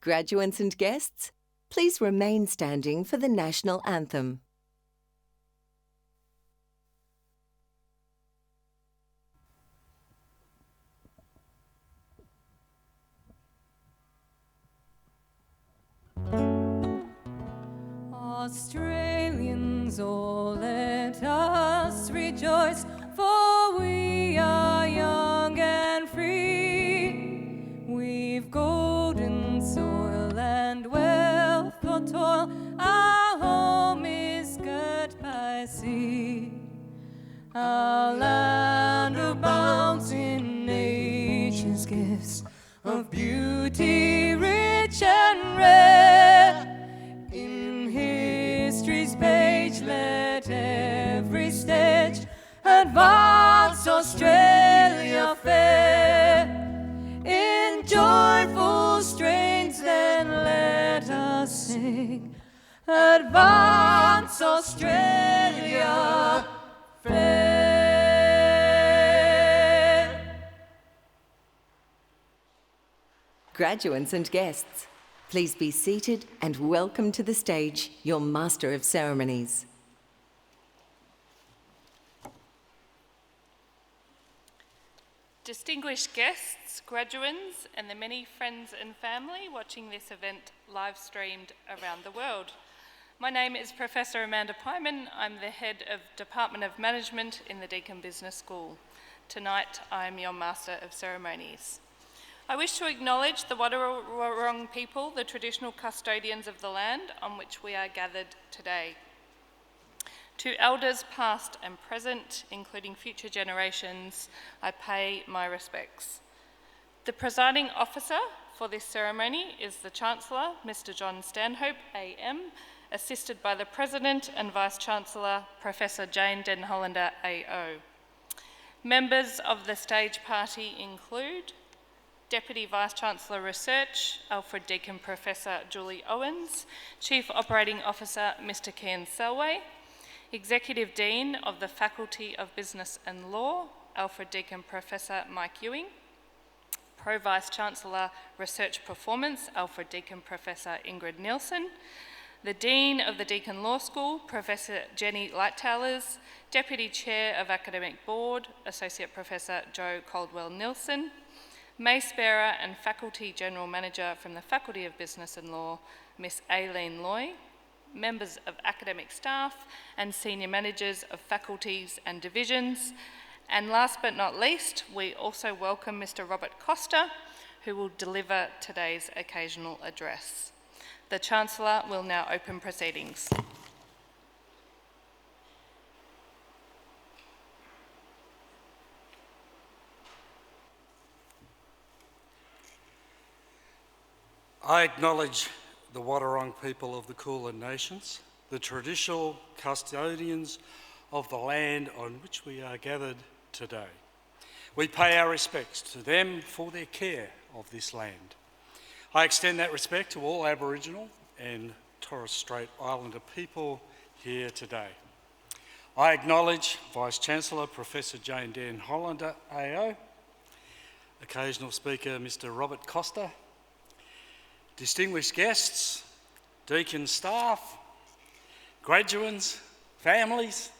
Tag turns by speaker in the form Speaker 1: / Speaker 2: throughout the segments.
Speaker 1: Graduates and guests, please remain standing for the national anthem.
Speaker 2: Australians, oh, let us rejoice, for we are young and free. We've golden soil and wealth for toil, our home is girt by sea. Our land abounds in nature's gifts of beauty rich and rare. In history's page let every stage advance Australia fair. In joyful strains then let us sing, advance Australia fair.
Speaker 1: Graduates and guests, please be seated and welcome to the stage your Master of Ceremonies.
Speaker 3: Distinguished guests, graduands, and the many friends and family watching this event live streamed around the world. My name is Professor Amanda Pyman. I'm the Head of Department of Management in the Deakin Business School. Tonight, I'm your Master of Ceremonies. I wish to acknowledge the Wadawurrung people, the traditional custodians of the land on which we are gathered today. To elders past and present, including future generations, I pay my respects. The presiding officer for this ceremony is the Chancellor, Mr. John Stanhope, AM, assisted by the President and Vice-Chancellor, Professor Jane Den Hollander, AO. Members of the stage party include Deputy Vice-Chancellor Research, Alfred Deakin Professor Julie Owens, Chief Operating Officer Mr. Kian Selway, Executive Dean of the Faculty of Business and Law, Alfred Deakin Professor Mike Ewing, Pro Vice-Chancellor Research Performance, Alfred Deakin Professor Ingrid Nielsen, the Dean of the Deakin Law School, Professor Jenny Lighttowers, Deputy Chair of Academic Board, Associate Professor Joe Caldwell-Nielsen, Mace Bearer and Faculty General Manager from the Faculty of Business and Law, Miss Aileen Loy, members of academic staff and senior managers of faculties and divisions, and last but not least, we also welcome Mr. Robert Costa, who will deliver today's occasional address. The Chancellor will now open proceedings.
Speaker 4: I acknowledge the Wadawurrung people of the Kulin Nations, the traditional custodians of the land on which we are gathered today. We pay our respects to them for their care of this land. I extend that respect to all Aboriginal and Torres Strait Islander people here today. I acknowledge Vice-Chancellor Professor Jane Den Hollander, AO, occasional speaker Mr. Robert Costa, distinguished guests, Deakin staff, graduands, families,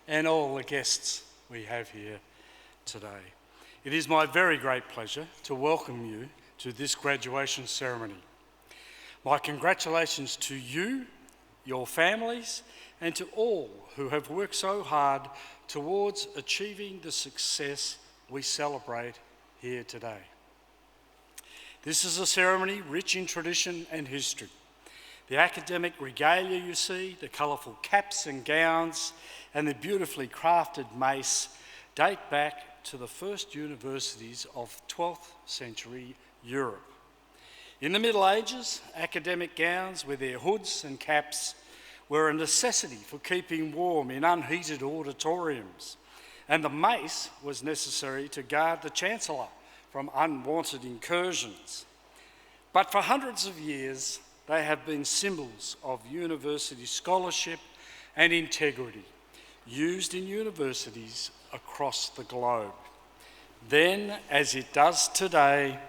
Speaker 4: and all the guests we have here today. It is my very great pleasure to welcome you to this graduation ceremony. My congratulations to you, your families, and to all who have worked so hard towards achieving the success we celebrate here today. This is a ceremony rich in tradition and history. The academic regalia you see, the colourful caps and gowns, and the beautifully crafted mace date back to the first universities of 12th century Europe. In the Middle Ages, academic gowns with their hoods and caps were a necessity for keeping warm in unheated auditoriums, and the mace was necessary to guard the Chancellor from unwanted incursions. But for hundreds of years, they have been symbols of university scholarship and integrity, used in universities across the globe. Then, as it does today,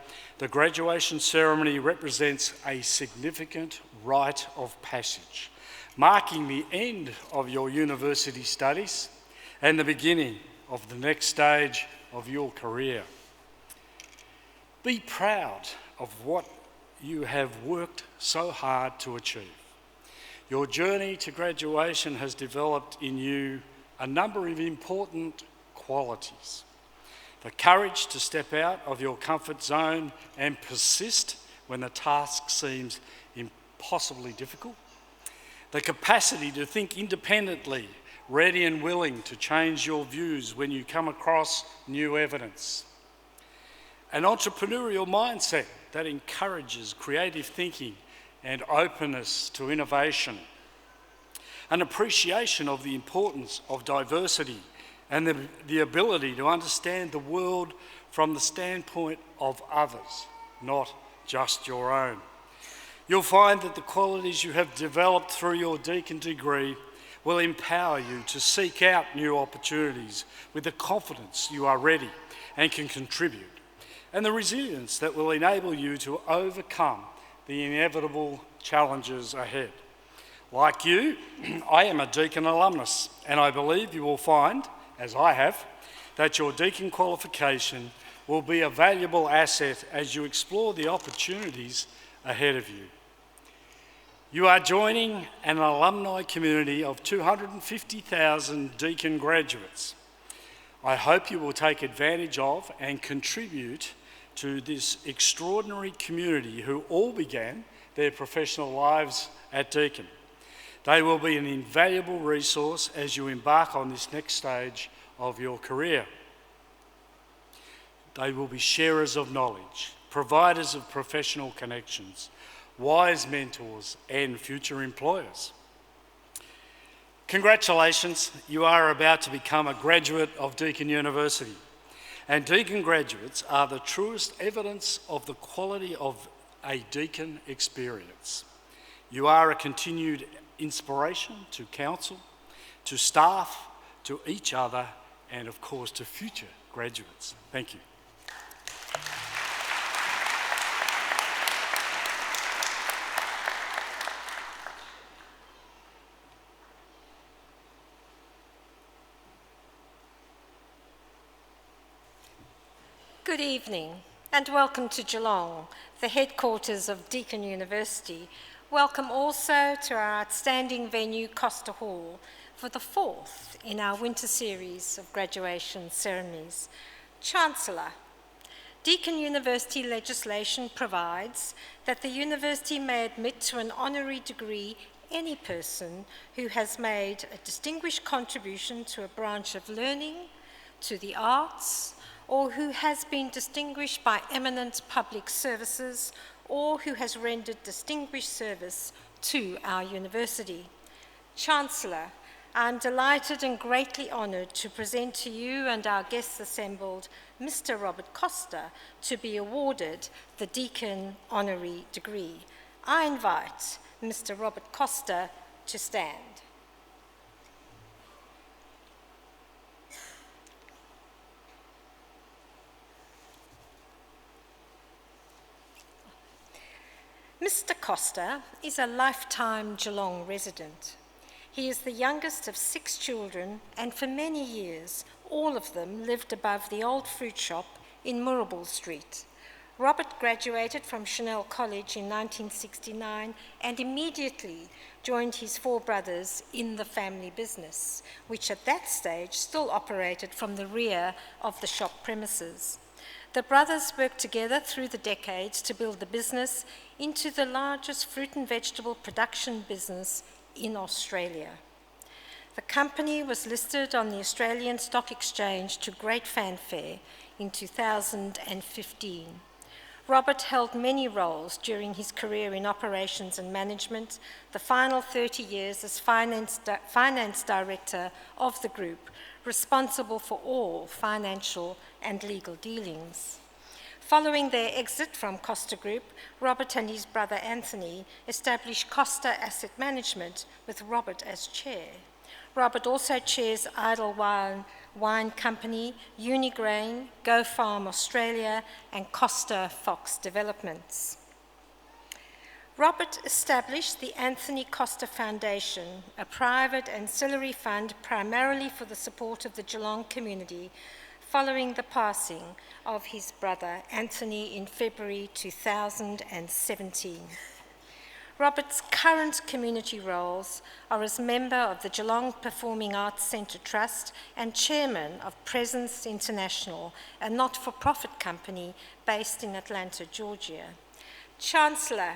Speaker 4: the graduation ceremony represents a significant rite of passage, marking the end of your university studies and the beginning of the next stage of your career. Be proud of what you have worked so hard to achieve. Your journey to graduation has developed in you a number of important qualities. The courage to step out of your comfort zone and persist when the task seems impossibly difficult. The capacity to think independently, ready and willing to change your views when you come across new evidence. An entrepreneurial mindset that encourages creative thinking and openness to innovation. An appreciation of the importance of diversity and the ability to understand the world from the standpoint of others, not just your own. You'll find that the qualities you have developed through your Deakin degree will empower you to seek out new opportunities with the confidence you are ready and can contribute, and the resilience that will enable you to overcome the inevitable challenges ahead. Like you, I am a Deakin alumnus, and I believe you will find, as I have, that your Deakin qualification will be a valuable asset as you explore the opportunities ahead of you. You are joining an alumni community of 250,000 Deakin graduates. I hope you will take advantage of and contribute to this extraordinary community who all began their professional lives at Deakin. They will be an invaluable resource as you embark on this next stage of your career. They will be sharers of knowledge, providers of professional connections, wise mentors, and future employers. Congratulations, you are about to become a graduate of Deakin University. And Deakin graduates are the truest evidence of the quality of a Deakin experience. You are a continued inspiration to council, to staff, to each other, and of course to future graduates. Thank you.
Speaker 5: Good evening and welcome to Geelong, the headquarters of Deakin University. Welcome also to our outstanding venue, Costa Hall, for the fourth in our winter series of graduation ceremonies. Chancellor, Deakin University legislation provides that the university may admit to an honorary degree any person who has made a distinguished contribution to a branch of learning, to the arts, or who has been distinguished by eminent public services, or who has rendered distinguished service to our university. Chancellor, I'm delighted and greatly honoured to present to you and our guests assembled Mr. Robert Costa to be awarded the Deakin Honorary Degree. I invite Mr. Robert Costa to stand. Mr. Costa is a lifetime Geelong resident. He is the youngest of 6 children, and for many years, all of them lived above the old fruit shop in Murrabul Street. Robert graduated from Chanel College in 1969 and immediately joined his 4 brothers in the family business, which at that stage still operated from the rear of the shop premises. The brothers worked together through the decades to build the business into the largest fruit and vegetable production business in Australia. The company was listed on the Australian Stock Exchange to great fanfare in 2015. Robert held many roles during his career in operations and management, the final 30 years as finance director of the group, responsible for all financial and legal dealings. Following their exit from Costa Group, Robert and his brother Anthony established Costa Asset Management with Robert as chair. Robert also chairs Idlewild Wine Company, Unigrain, Go Farm Australia, and Costa Fox Developments. Robert established the Anthony Costa Foundation, a private ancillary fund primarily for the support of the Geelong community, following the passing of his brother Anthony in February 2017. Robert's current community roles are as member of the Geelong Performing Arts Centre Trust and chairman of Presence International, a not-for-profit company based in Atlanta, Georgia. Chancellor,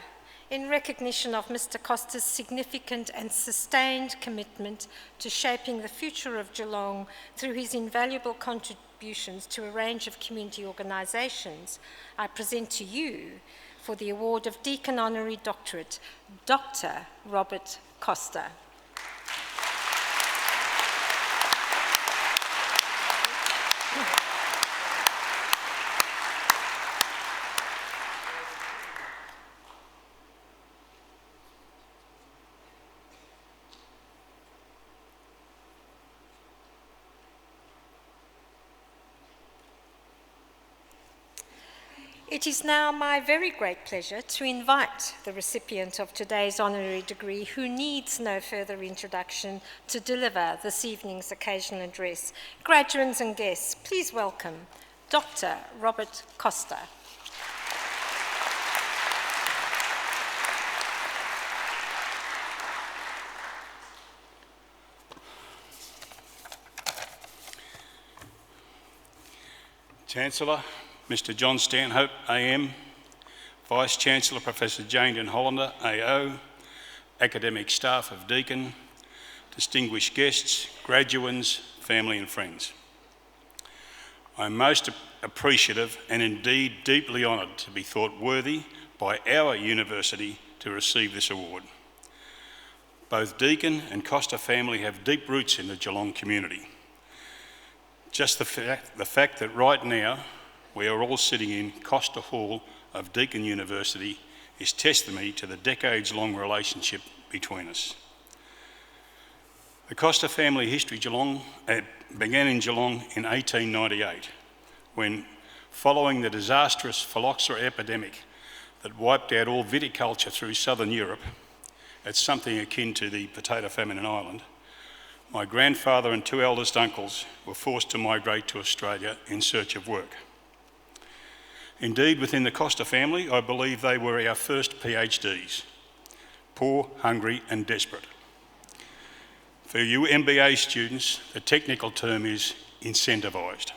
Speaker 5: in recognition of Mr. Costa's significant and sustained commitment to shaping the future of Geelong through his invaluable contributions to a range of community organisations, I present to you, for the award of Deakin Honorary Doctorate, Dr. Robert Costa. It is now my very great pleasure to invite the recipient of today's honorary degree, who needs no further introduction, to deliver this evening's occasional address. Graduates and guests, please welcome Dr. Robert Costa.
Speaker 6: Chancellor, Mr. John Stanhope, AM, Vice-Chancellor Professor Jane Den Hollander, AO, academic staff of Deakin, distinguished guests, graduands, family and friends. I'm most appreciative and indeed deeply honoured to be thought worthy by our university to receive this award. Both Deakin and Costa family have deep roots in the Geelong community. Just the fact that right now we are all sitting in Costa Hall of Deakin University is testimony to the decades-long relationship between us. The Costa family history began in Geelong in 1898, when, following the disastrous phylloxera epidemic that wiped out all viticulture through southern Europe, at something akin to the potato famine in Ireland, my grandfather and two eldest uncles were forced to migrate to Australia in search of work. Indeed, within the Costa family, I believe they were our first PhDs, poor, hungry and desperate. For you MBA students, the technical term is incentivised.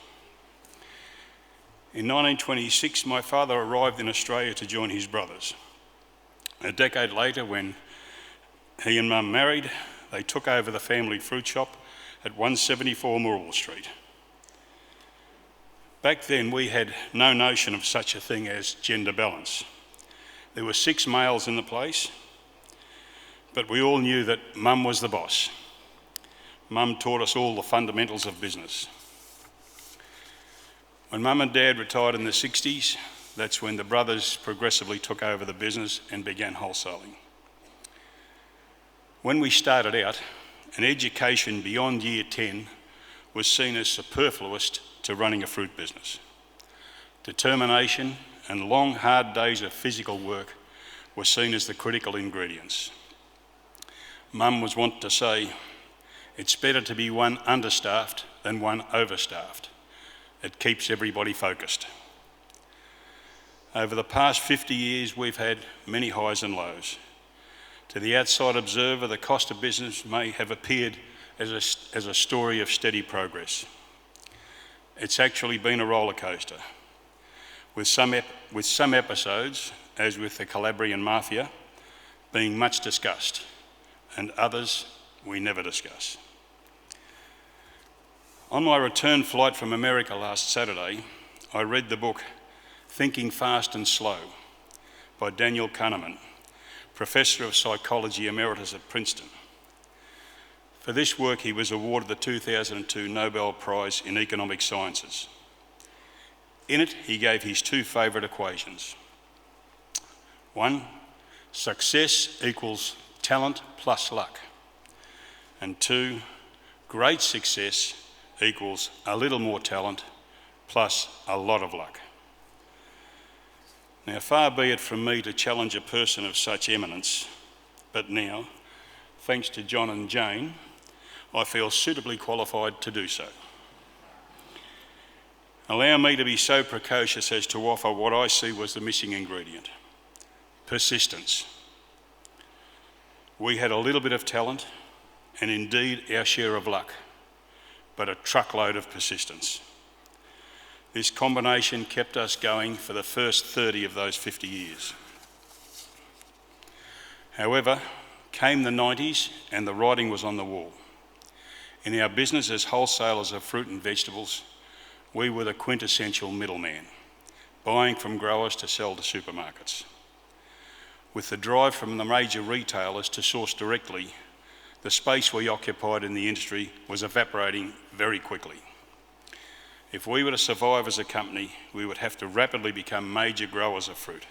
Speaker 6: In 1926, my father arrived in Australia to join his brothers. A decade later, when he and Mum married, they took over the family fruit shop at 174 Morwell Street. Back then, we had no notion of such a thing as gender balance. There were 6 males in the place, but we all knew that Mum was the boss. Mum taught us all the fundamentals of business. When Mum and Dad retired in the 60s, that's when the brothers progressively took over the business and began wholesaling. When we started out, an education beyond year 10 was seen as superfluous to running a fruit business. Determination and long, hard days of physical work were seen as the critical ingredients. Mum was wont to say, "It's better to be one understaffed than one overstaffed. It keeps everybody focused." Over the past 50 years, we've had many highs and lows. To the outside observer, the Costa business may have appeared as a story of steady progress. It's actually been a roller coaster, with some episodes, as with the Calabrian Mafia, being much discussed, and others we never discuss. On my return flight from America last Saturday, I read the book Thinking Fast and Slow by Daniel Kahneman, Professor of Psychology Emeritus at Princeton. For this work, he was awarded the 2002 Nobel Prize in Economic Sciences. In it, he gave his 2 favourite equations. 1, success equals talent plus luck. And 2, great success equals a little more talent plus a lot of luck. Now, far be it from me to challenge a person of such eminence, but now, thanks to John and Jane, I feel suitably qualified to do so. Allow me to be so precocious as to offer what I see was the missing ingredient: persistence. We had a little bit of talent and indeed our share of luck, but a truckload of persistence. This combination kept us going for the first 30 of those 50 years. However, came the 90s and the writing was on the wall. In our business as wholesalers of fruit and vegetables, we were the quintessential middleman, buying from growers to sell to supermarkets. With the drive from the major retailers to source directly, the space we occupied in the industry was evaporating very quickly. If we were to survive as a company, we would have to rapidly become major growers of fruit,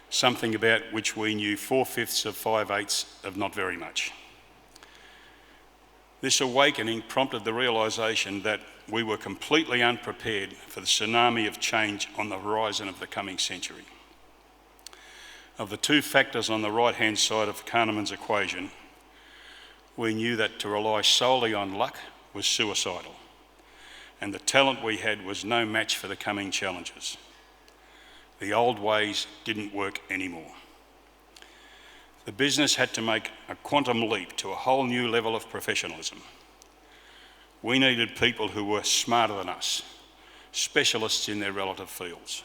Speaker 6: something about which we knew 4/5 of 5/8 of not very much. This awakening prompted the realisation that we were completely unprepared for the tsunami of change on the horizon of the coming century. Of the two factors on the right-hand side of Kahneman's equation, we knew that to rely solely on luck was suicidal, and the talent we had was no match for the coming challenges. The old ways didn't work anymore. The business had to make a quantum leap to a whole new level of professionalism. We needed people who were smarter than us, specialists in their relative fields.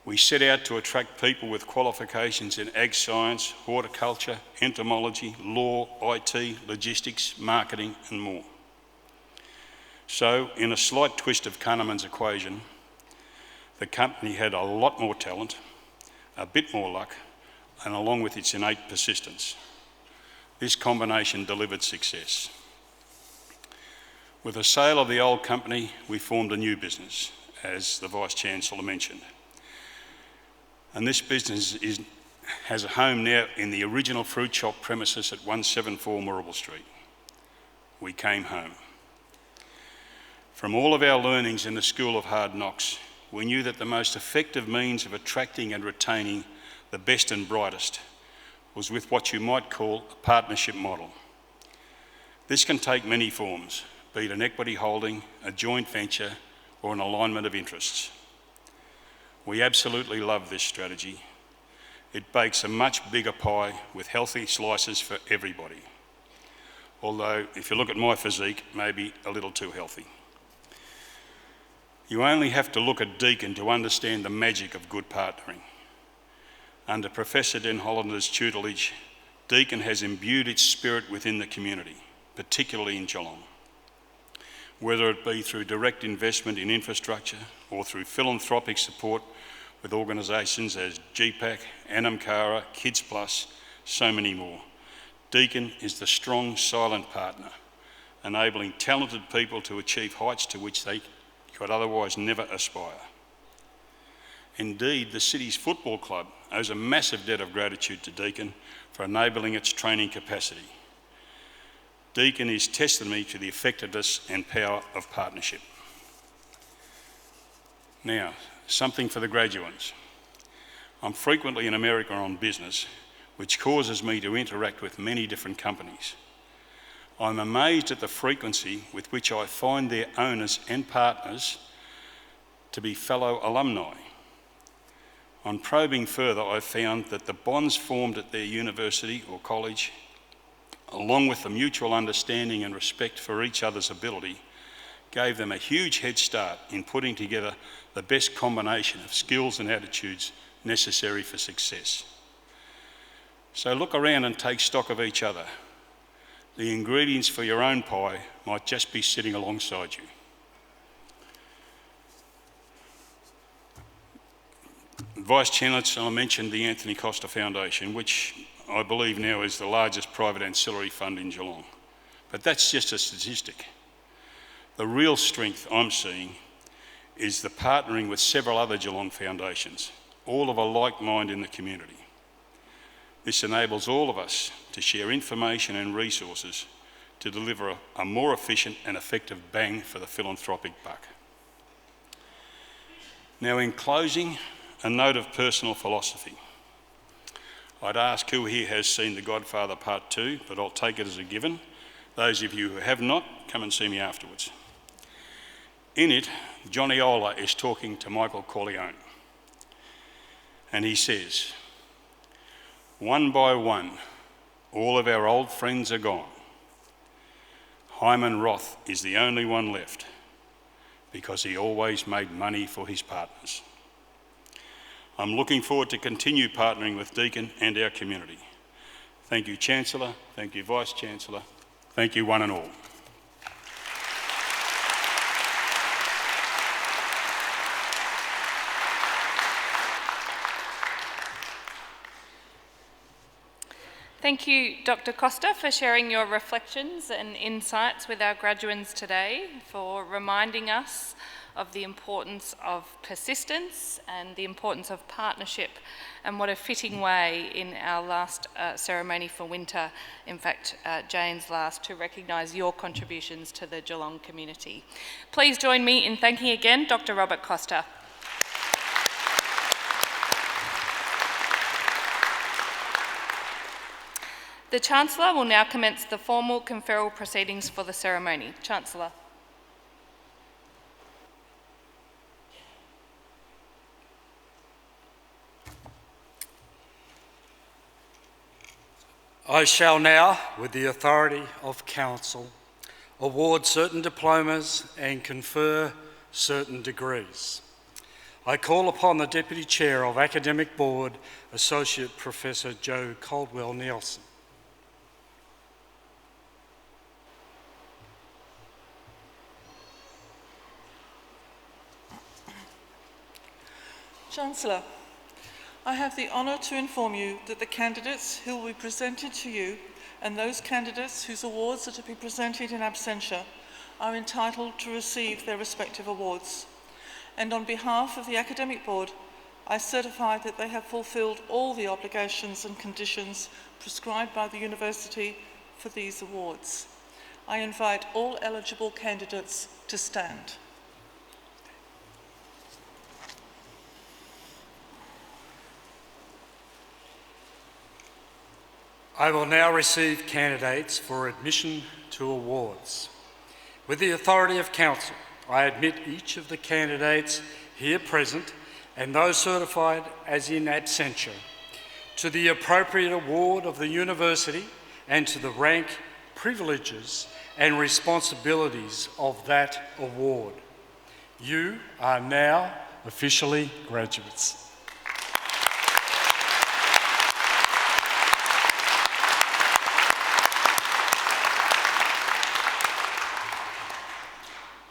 Speaker 6: We set out to attract people with qualifications in ag science, horticulture, entomology, law, IT, logistics, marketing, and more. So, in a slight twist of Kahneman's equation, the company had a lot more talent, a bit more luck, and along with its innate persistence. This combination delivered success. With the sale of the old company, we formed a new business, as the Vice-Chancellor mentioned. And this business has a home now in the original fruit shop premises at 174 Moorabool Street. We came home. From all of our learnings in the School of Hard Knocks, we knew that the most effective means of attracting and retaining the best and brightest was with what you might call a partnership model. This can take many forms, be it an equity holding, a joint venture, or an alignment of interests. We absolutely love this strategy. It bakes a much bigger pie with healthy slices for everybody. Although, if you look at my physique, maybe a little too healthy. You only have to look at Deakin to understand the magic of good partnering. Under Professor Den Hollander's tutelage, Deakin has imbued its spirit within the community, particularly in Geelong. Whether it be through direct investment in infrastructure or through philanthropic support with organisations as GPAC, Anamkara, Kids Plus, so many more, Deakin is the strong, silent partner, enabling talented people to achieve heights to which they could otherwise never aspire. Indeed, the city's football club owes a massive debt of gratitude to Deakin for enabling its training capacity. Deakin is testimony to the effectiveness and power of partnership. Now, something for the graduates. I'm frequently in America on business, which causes me to interact with many different companies. I'm amazed at the frequency with which I find their owners and partners to be fellow alumni. On probing further, I've found that the bonds formed at their university or college, along with the mutual understanding and respect for each other's ability, gave them a huge head start in putting together the best combination of skills and attitudes necessary for success. So look around and take stock of each other. The ingredients for your own pie might just be sitting alongside you. Vice-Chancellor mentioned the Anthony Costa Foundation, which I believe now is the largest private ancillary fund in Geelong. But that's just a statistic. The real strength I'm seeing is the partnering with several other Geelong foundations, all of a like mind in the community. This enables all of us to share information and resources to deliver a more efficient and effective bang for the philanthropic buck. Now, in closing, a note of personal philosophy. I'd ask who here has seen The Godfather Part 2, but I'll take it as a given. Those of you who have not, come and see me afterwards. In it, Johnny Ola is talking to Michael Corleone, and he says, "One by one, all of our old friends are gone. Hyman Roth is the only one left because he always made money for his partners." I'm looking forward to continue partnering with Deakin and our community. Thank you, Chancellor. Thank you, Vice-Chancellor. Thank you, one and all.
Speaker 3: Thank you, Dr. Costa, for sharing your reflections and insights with our graduates today, for reminding us of the importance of persistence and the importance of partnership, and what a fitting way in our last ceremony for winter, in fact, Jane's last, to recognise your contributions to the Geelong community. Please join me in thanking again Dr. Robert Costa. The Chancellor will now commence the formal conferral proceedings for the ceremony. Chancellor.
Speaker 4: I shall now, with the authority of Council, award certain diplomas and confer certain degrees. I call upon the Deputy Chair of Academic Board, Associate Professor Joe Caldwell-Nielsen.
Speaker 7: Chancellor, I have the honour to inform you that the candidates who will be presented to you and those candidates whose awards are to be presented in absentia are entitled to receive their respective awards. And on behalf of the Academic Board, I certify that they have fulfilled all the obligations and conditions prescribed by the University for these awards. I invite all eligible candidates to stand.
Speaker 4: I will now receive candidates for admission to awards. With the authority of Council, I admit each of the candidates here present and those certified as in absentia to the appropriate award of the University and to the rank, privileges and responsibilities of that award. You are now officially graduates.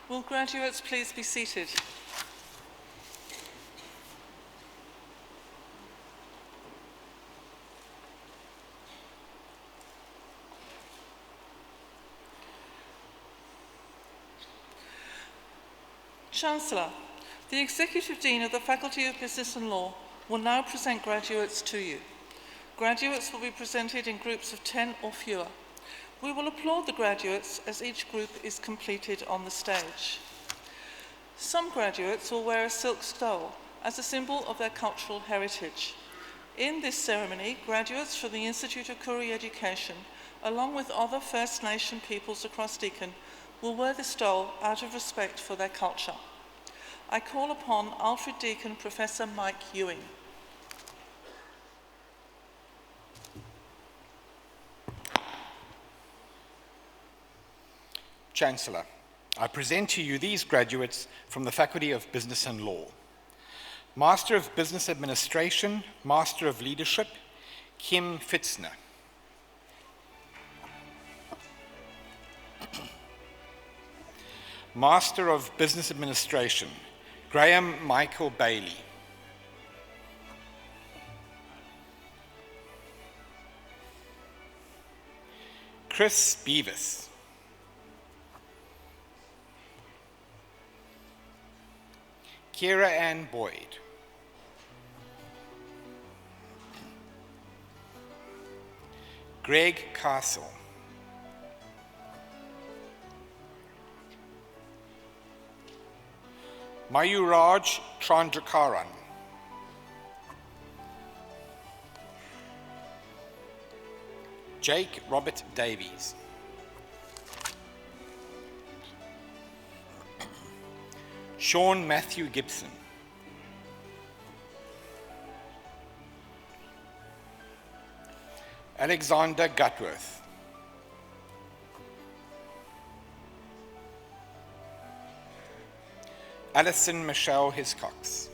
Speaker 7: Will graduates please be seated? Chancellor, the Executive Dean of the Faculty of Business and Law will now present graduates to you. Graduates will be presented in groups of 10 or fewer. We will applaud the graduates as each group is completed on the stage. Some graduates will wear a silk stole as a symbol of their cultural heritage. In this ceremony, graduates from the Institute of Koori Education, along with other First Nation peoples across Deakin, will wear the stole out of respect for their culture. I call upon Alfred Deakin Professor Mike Ewing.
Speaker 8: Chancellor, I present to you these graduates from the Faculty of Business and Law. Master of Business Administration, Master of Leadership, Kim Fitzner. Master of Business Administration, Graham Michael Bailey. Chris Beavis. Kira Ann Boyd. Greg Castle. Mayuraj Chandrakaran. Jake Robert Davies. Sean Matthew Gibson. Alexander Gutworth. Alison Michelle Hiscox.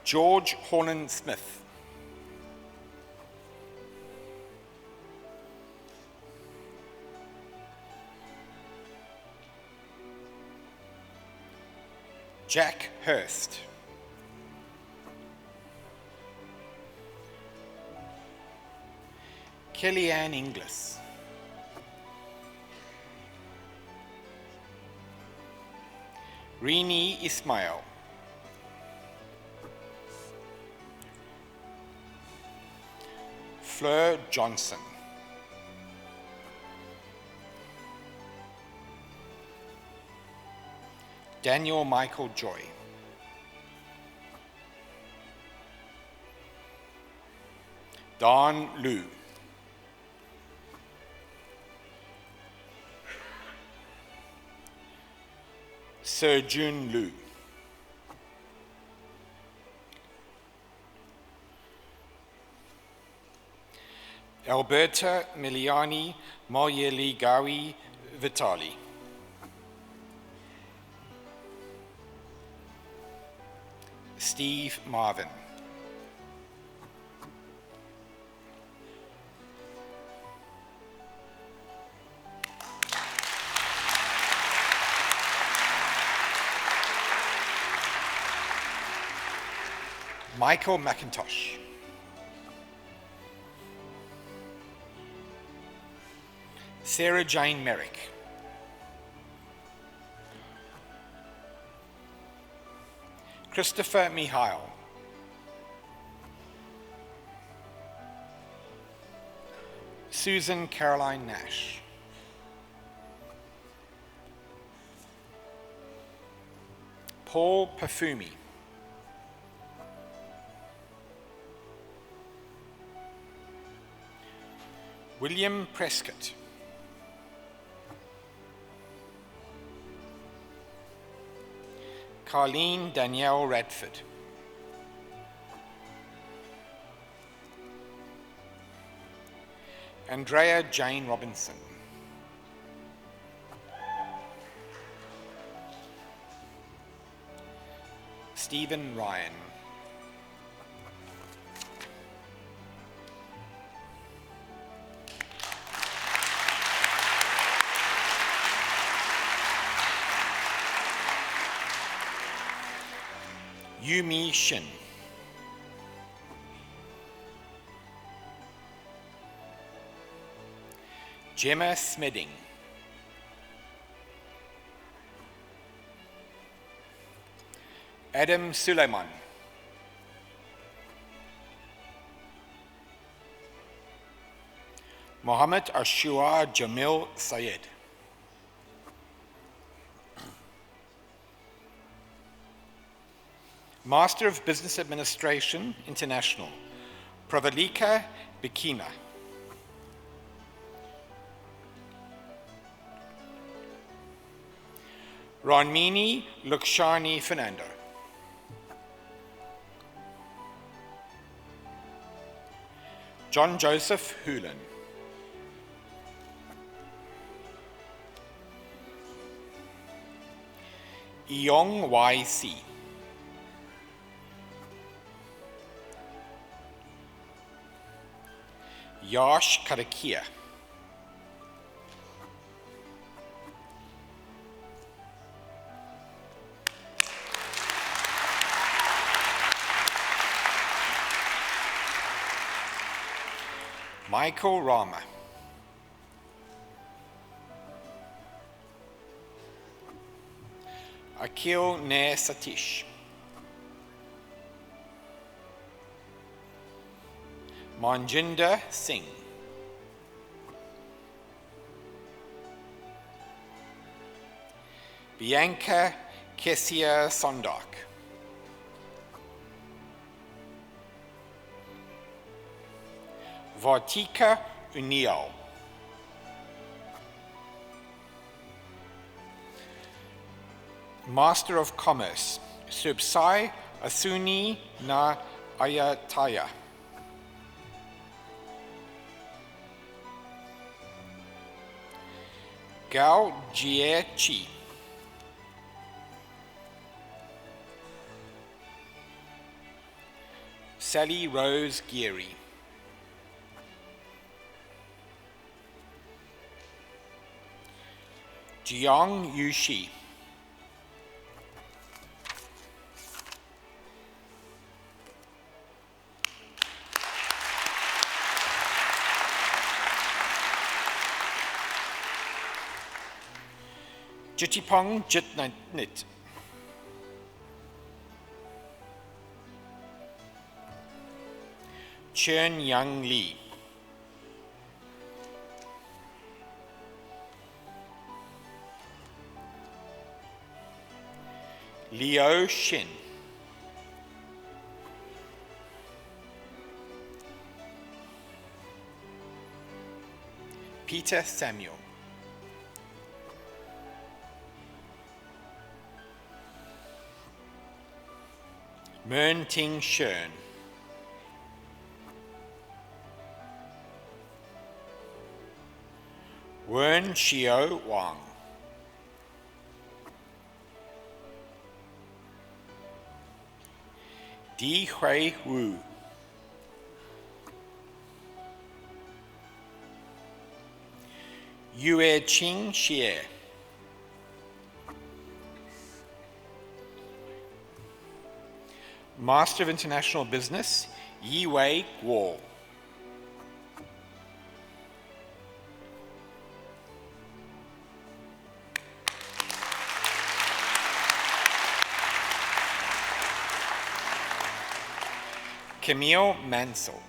Speaker 8: George Hornan Smith. Jack Hurst. Kellyanne Inglis. Rini Ismail. Fleur Johnson. Daniel Michael Joy. Don Liu. Sir Jun Liu. Alberta Miliani Moyeligawi Vitali. Steve Marvin. Michael McIntosh. Sarah Jane Merrick. Christopher Mihail. Susan Caroline Nash. Paul Perfumi. William Prescott. Carlene Danielle Radford. Andrea Jane Robinson. Stephen Ryan. Yumi Shin. Gemma Smeding. Adam Suleiman. Mohammed Ashua Jamil Sayed. Master of Business Administration, International, Pravalika Bikina. Ranmini Lukshani Fernando. John Joseph Hoolan. Eong Y.C. Yash Karakia. Michael Rama. Akhil Nair Satish. Manjinder Singh. Bianca Kessia Sondak. Vartika Unial. Master of Commerce, Subsai Asuni Na Ayataya. Gao Jie Chi. Sally Rose Geary. Jiang Yushi. Jitipong Jitnit. Chen Yang Li. Liu Shin. Peter Samuel. Mern Ting Shern. Wen Xiao Wang. Di Hui Wu. Yue Qing Xie. Master of International Business, Yiwei Guo. Camille Mansell.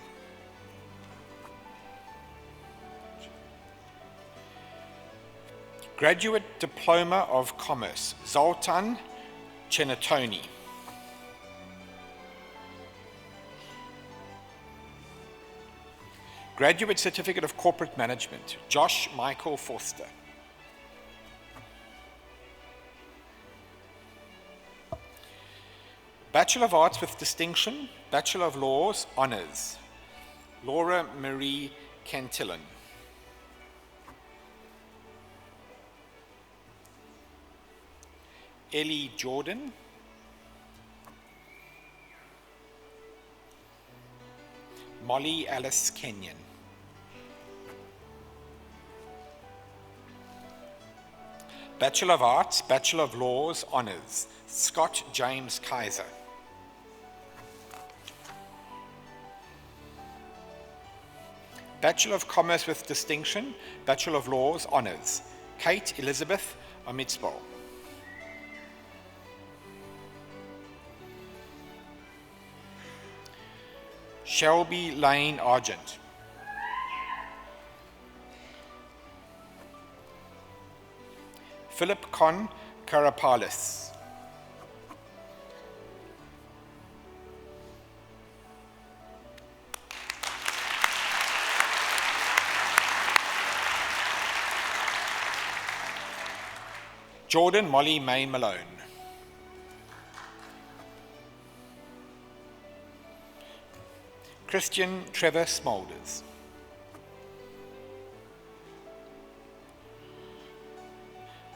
Speaker 8: Graduate Diploma of Commerce, Zoltan Chenatoni. Graduate Certificate of Corporate Management, Josh Michael Forster. Bachelor of Arts with Distinction, Bachelor of Laws, Honours, Laura Marie Cantillon. Ellie Jordan. Molly Alice Kenyon. Bachelor of Arts, Bachelor of Laws, Honours, Scott James Kaiser. Bachelor of Commerce with Distinction, Bachelor of Laws, Honours, Kate Elizabeth Amitsbo. Shelby Lane Argent. Philip Con Karapalis. Jordan Molly May Malone. Christian Trevor Smolders.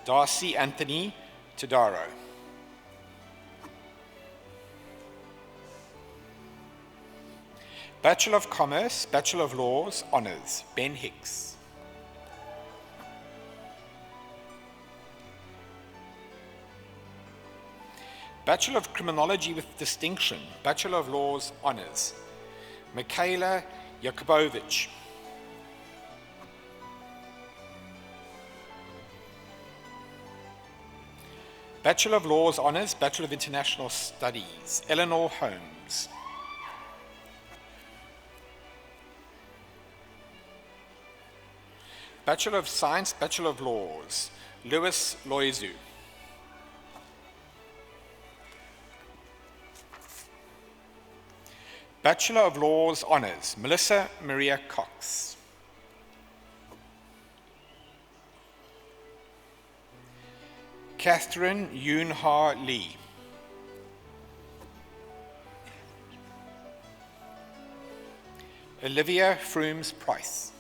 Speaker 8: Darcy Anthony Todaro. Bachelor of Commerce, Bachelor of Laws, Honours, Ben Hicks. Bachelor of Criminology with Distinction, Bachelor of Laws, Honours, Michaela Yakubovich. Bachelor of Laws Honours, Bachelor of International Studies, Eleanor Holmes. Bachelor of Science, Bachelor of Laws, Louis Loizu. Bachelor of Laws Honours, Melissa Maria Cox. Catherine Yoon-Ha Lee. Olivia Frooms Price.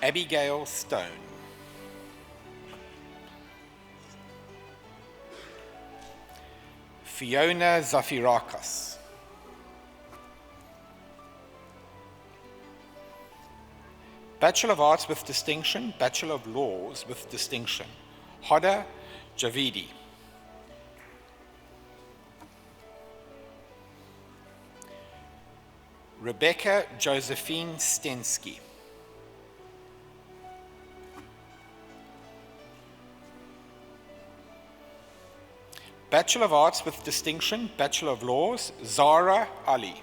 Speaker 8: Abigail Stone. Fiona Zafirakis. Bachelor of Arts with Distinction, Bachelor of Laws with Distinction, Hoda Javidi. Rebecca Josephine Stensky. Bachelor of Arts with Distinction, Bachelor of Laws, Zara Ali.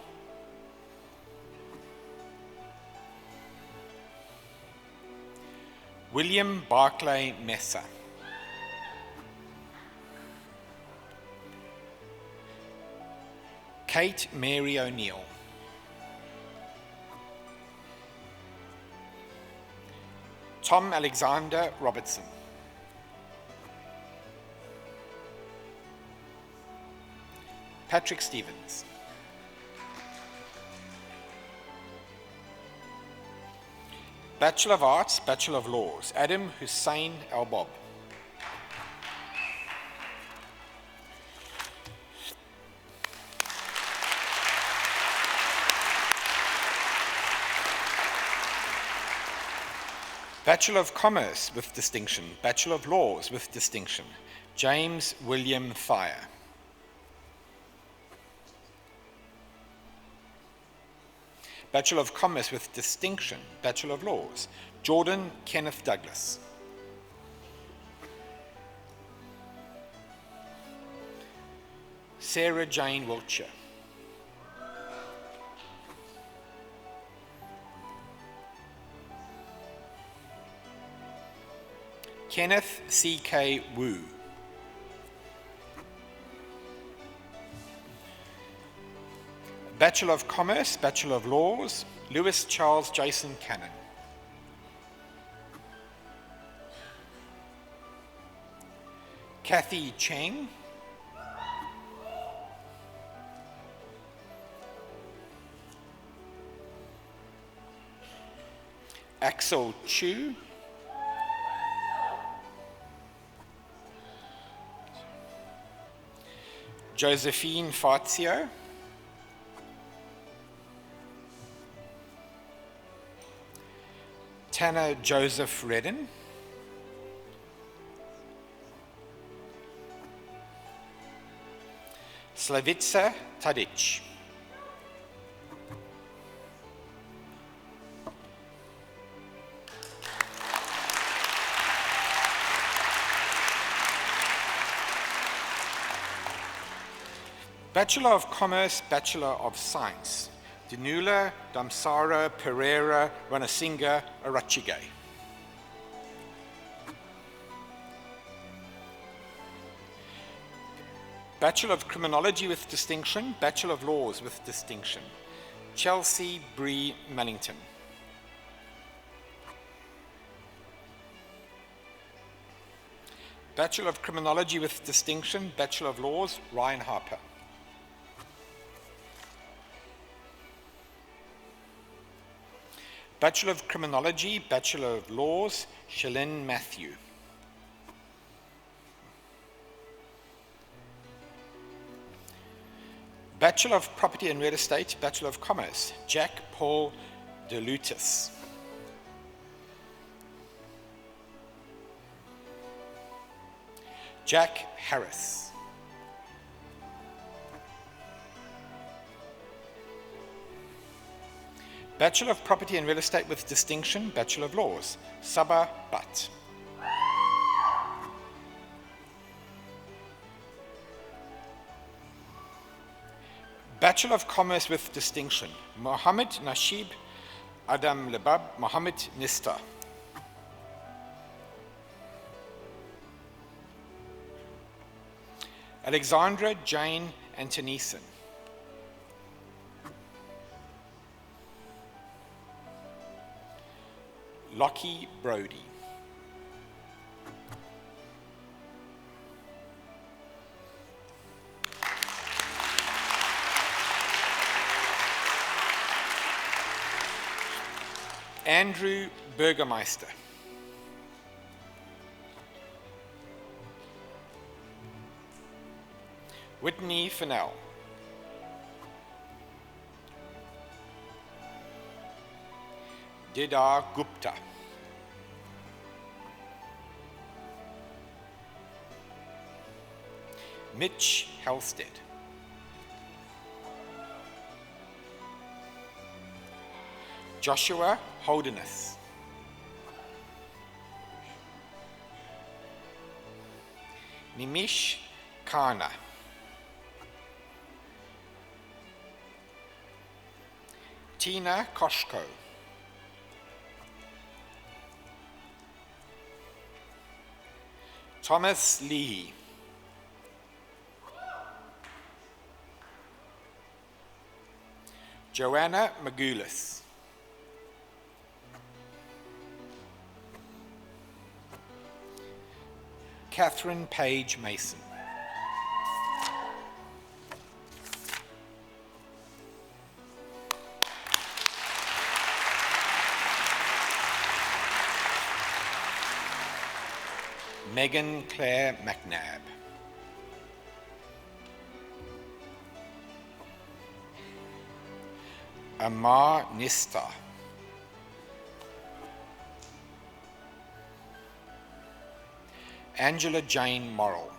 Speaker 8: William Barclay Mesa. Kate Mary O'Neill. Tom Alexander Robertson. Patrick Stevens. Bachelor of Arts, Bachelor of Laws, Adam Hussein Al-Bob. Bachelor of Commerce with Distinction, Bachelor of Laws with Distinction, James William Thayer. Bachelor of Commerce with Distinction, Bachelor of Laws, Jordan Kenneth Douglas. Sarah Jane Wiltshire. Kenneth C.K. Wu. Bachelor of Commerce, Bachelor of Laws, Lewis Charles Jason Cannon. Kathy Cheng. Axel Chu. Josephine Fazio. Tanner Joseph Redden. Slavica Tadic. Bachelor of Commerce, Bachelor of Science, Dinula Damsara Pereira Ranasinga Arachige. Bachelor of Criminology with Distinction, Bachelor of Laws with Distinction, Chelsea Bree Mellington. Bachelor of Criminology with Distinction, Bachelor of Laws, Ryan Harper. Bachelor of Criminology, Bachelor of Laws, Shalyn Matthew. Bachelor of Property and Real Estate, Bachelor of Commerce, Jack Paul DeLutis. Jack Harris. Bachelor of Property and Real Estate with Distinction, Bachelor of Laws, Sabah Butt. Bachelor of Commerce with Distinction, Mohammed Nashib Adam Lebab Mohammed Nista. Alexandra Jane Antonison. Lockie Brody. Andrew Burgermeister. Whitney Fennell. Didar Gupta. Mitch Halstead. Joshua Holderness. Nimish Kana. Tina Koshko. Thomas Lee. Joanna Magoulis. Catherine Page Mason. Megan Claire McNabb. Amar Nista. Angela Jane Morrill.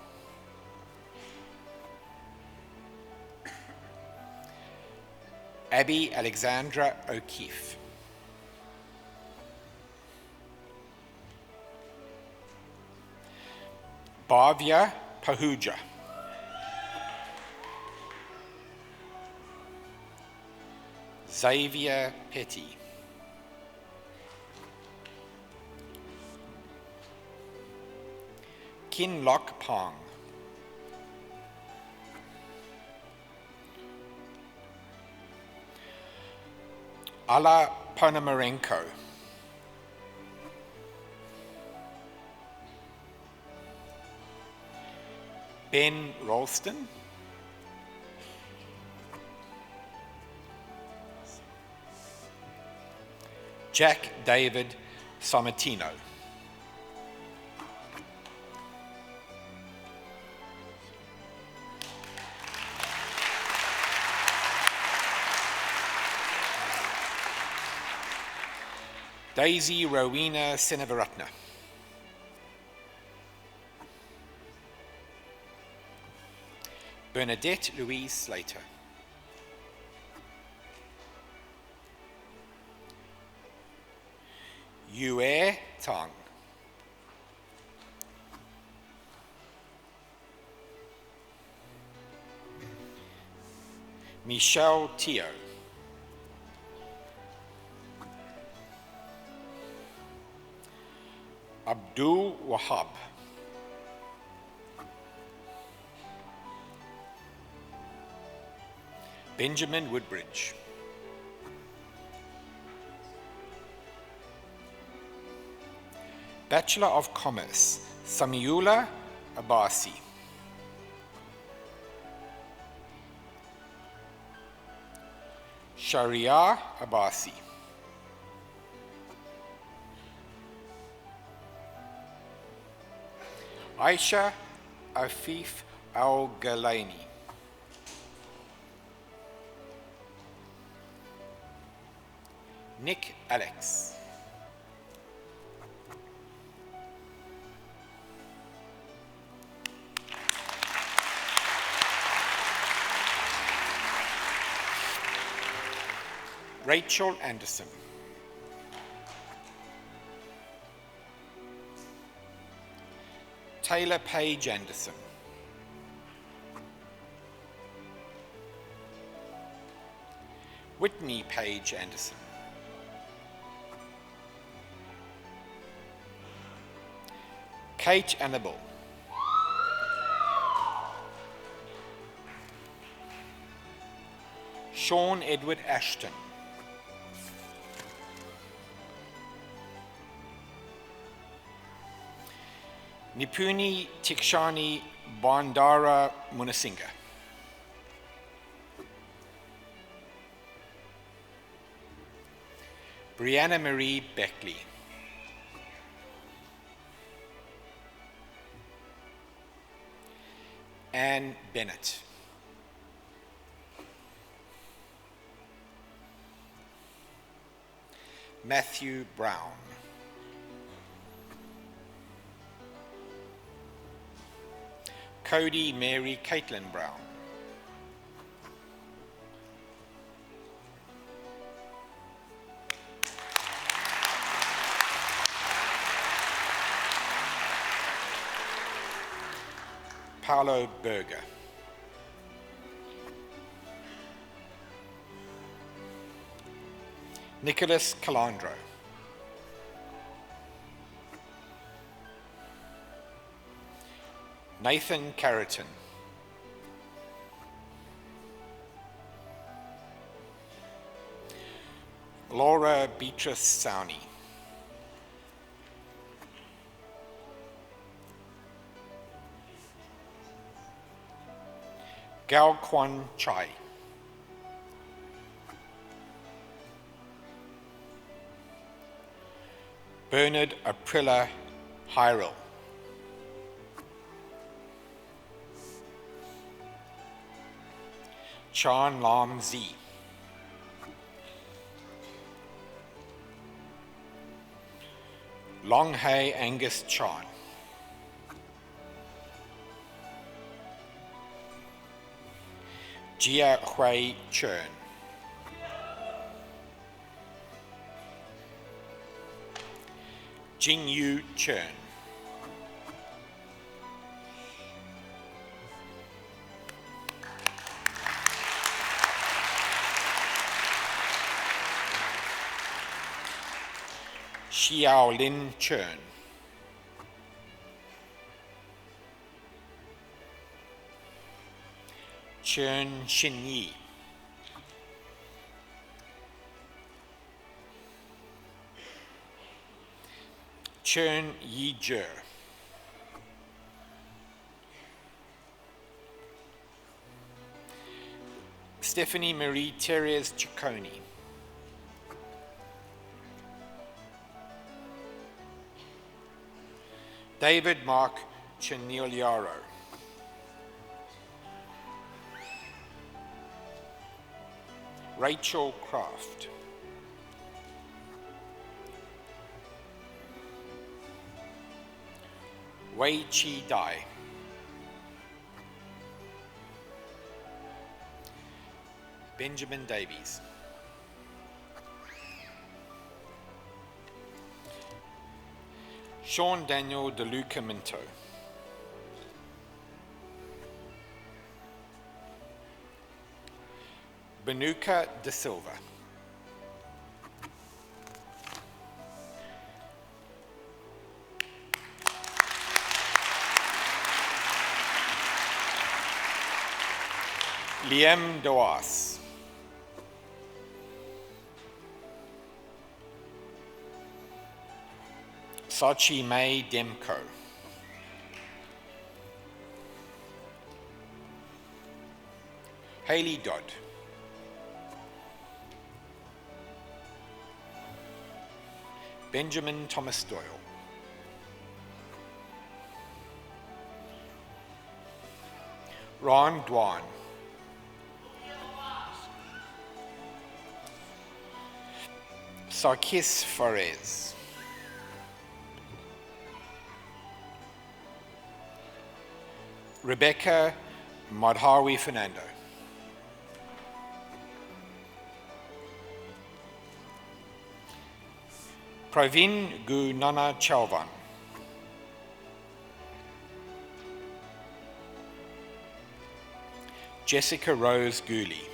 Speaker 8: Abby Alexandra O'Keefe. Bhavya Pahuja. Xavier Petty. Kin Lok Pong. Ala Ponomarenko. Ben Ralston. Jack David Somatino. Daisy Rowena Senavaratna. Bernadette Louise Slater. Yue Tang. Michelle Teo. Abdul Wahab. Benjamin Woodbridge. Bachelor of Commerce, Samiula Abasi. Sharia Abasi. Aisha Afif Al-Galaini. Nick Alex. Rachel Anderson. Taylor Page Anderson. Whitney Page Anderson. Kate Annabelle. Sean Edward Ashton. Nipuni Tikshani Bandara Munasinga. Brianna Marie Beckley. Anne Bennett. Matthew Brown. Cody Mary Caitlin Brown. Paolo Berger. Nicholas Calandro. Nathan Carrington. Laura Beatrice Sowney. Gao Kwan Chai. Bernard Aprilla Hyrel. Chan Lam Z. Long Hai Angus Chan. Jia Hui Chern. Jing Yu Chern. Xiao Lin Chern. Chern Xin Yi. Chern Yi Zhe. Stephanie Marie Therese Ciccone. David Mark Chinigliaro. Rachel Kraft. Wei Chi Dai. Benjamin Davies. Sean Daniel DeLuca Minto. Benuka De Silva. Liam Doas. Sachi May Demko. Haley Dodd. Benjamin Thomas Doyle. Ron Dwan. Sarkis Fares. Rebecca Madhawi Fernando. Praveen Gunana Chalvan. Jessica Rose Gooley.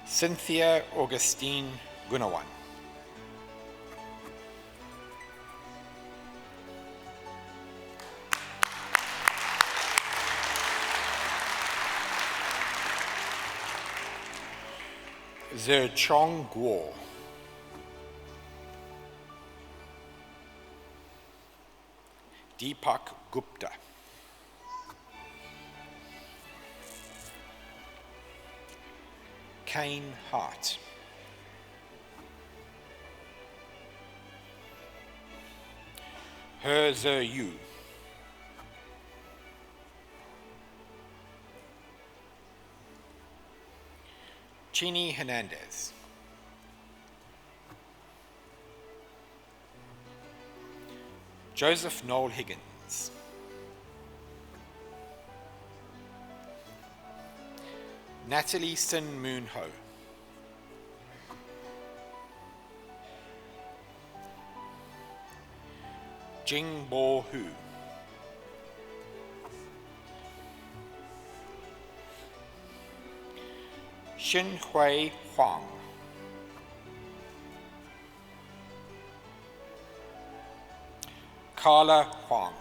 Speaker 8: Cynthia Augustine Gunawan. Zerchong Guo. Deepak Gupta. Kane Hart. He Ze Yu. Chini Hernandez. Joseph Noel Higgins. Natalie Sin Moon Ho. Jing Bo Hu. Xin Hui Huang. Carla Huang.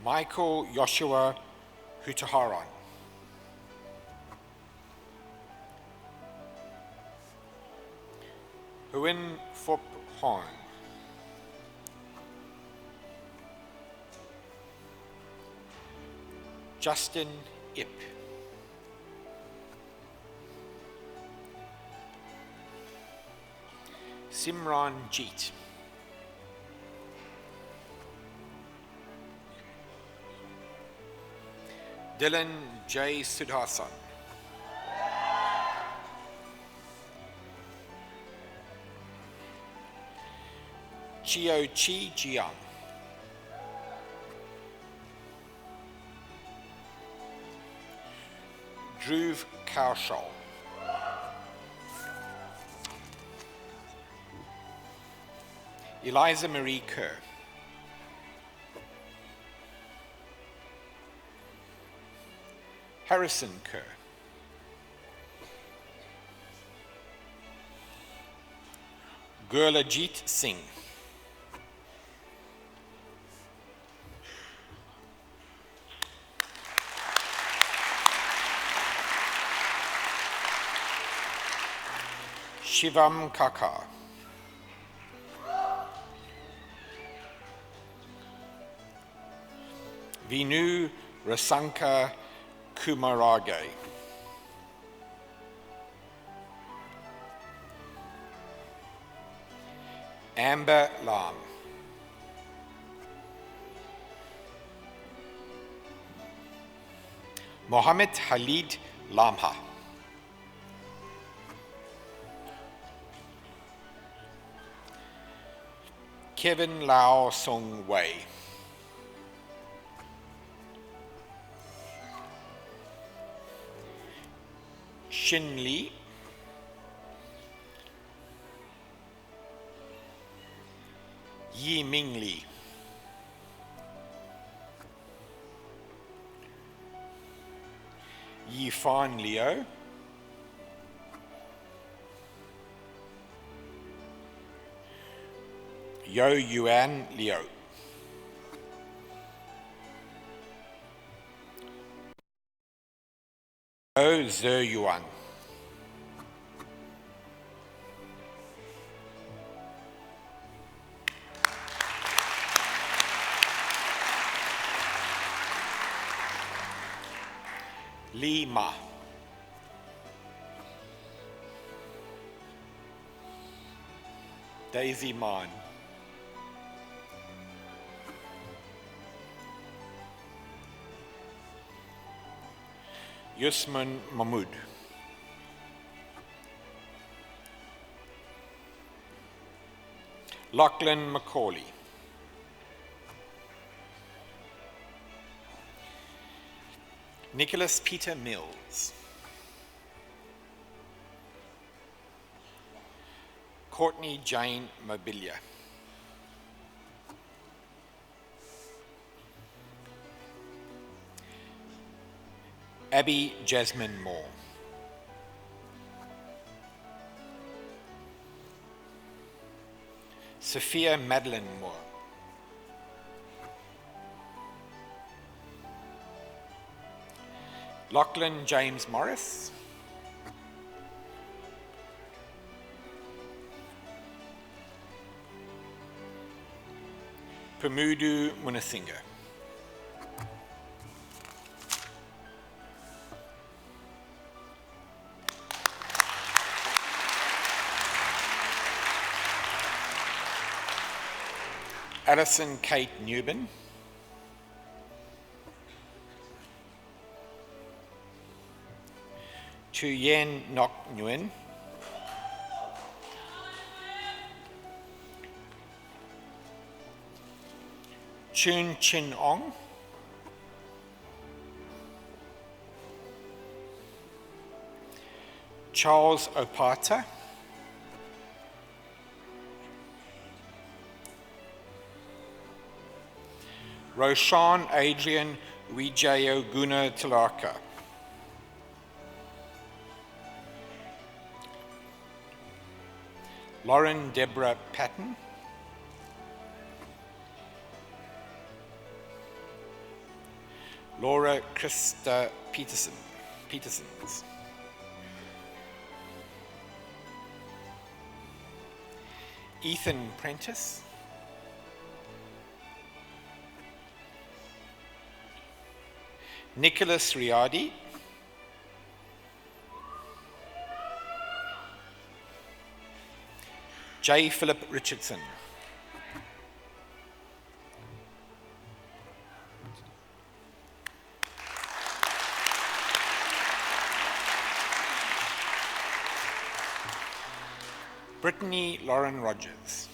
Speaker 8: Michael Joshua Hutaharan. Huin Phop Hong. Justin Ip. Simran Jeet. Dylan J. Sudhasan. Chio Chi Jiang. Dhruv Kaushal. Eliza Marie Kerr. Harrison Kerr. Gurlajit Singh. Shivam Kakar. Vinu Rasanka Kumarage. Amber Lam. Mohammed Khalid Lamha. Kevin Lau Song Wei. Shin Lee. Yi Ming Lee. Yi Fan Leo. Yo Yuan Liu. Yo Zer Yuan. Li Ma. Daisy Man. Yusman Mahmood. Lachlan Macaulay. Nicholas Peter Mills. Courtney Jane Mobilia. Abby Jasmine Moore. Sophia Madeline Moore. Lachlan James Morris. Pamudu Munasinga. Alison Kate Newman. Chu Yen Nok Nguyen. Chun Chin Ong. Charles Opata. Roshan Adrian Wijayoguna Tilaka. Lauren Deborah Patton. Laura Krista Petersons. Ethan Prentice. Nicholas Riadi. J. Philip Richardson. Brittany Lauren Rogers.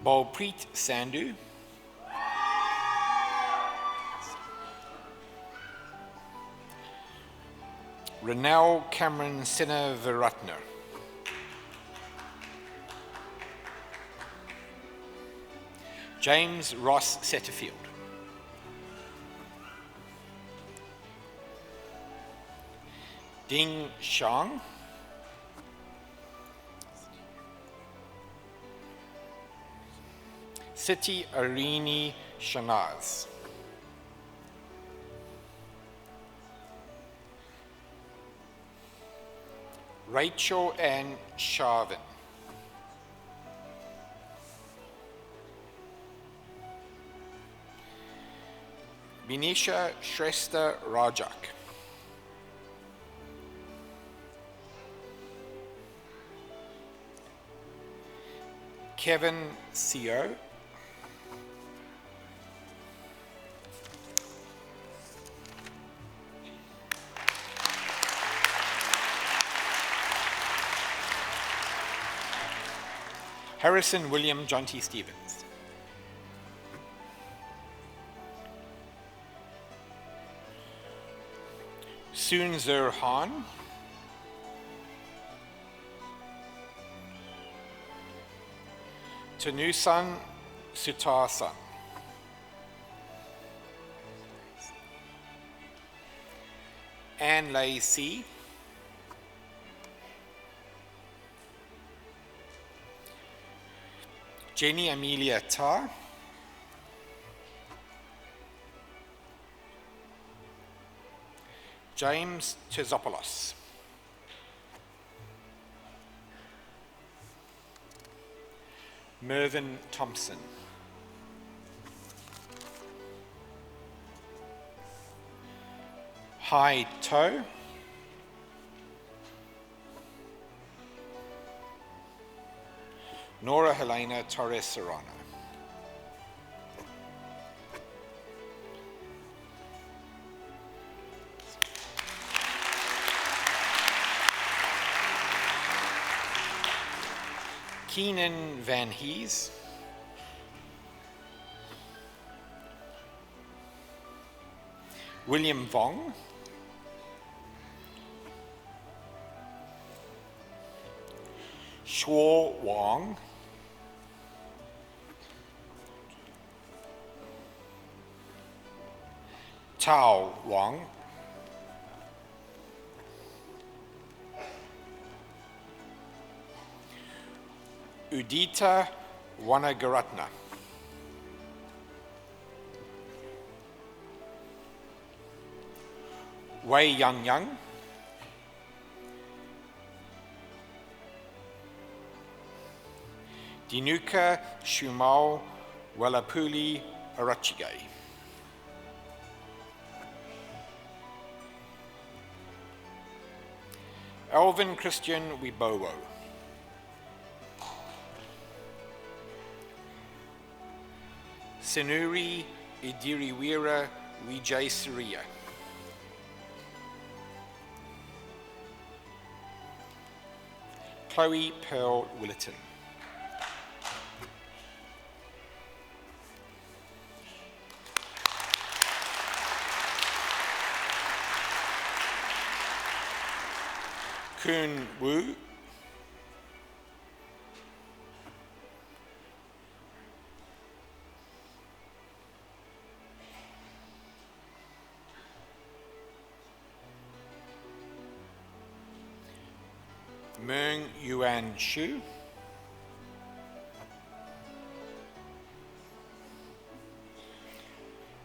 Speaker 8: Balpreet Sandhu. Renel Cameron Senaviratner. James Ross Setterfield. Ding Shang. Siti Arini Shanaz. Rachel Ann Sharvin. Binisha Shrestha Rajak. Kevin Co. Harrison William John T. Stevens. Soon Zur Han. Tanusan Sutarsan. Anne Lay C. Jenny Amelia Ta. James Tesopoulos. Mervyn Thompson. Hai To. Nora Helena Torres Serrano. Keenan Van Hees, William Vong, Shuo Wang, Tao Wang, Udita Wanagaratna, Wei Yang Yang, Dinuka Shumao Walapuli Arachigay, Alvin Christian Wibowo, Senuri Idiriwira Wijaysaria, Chloe Pearl Willerton, Kun Wu, Meng Yuan Shu,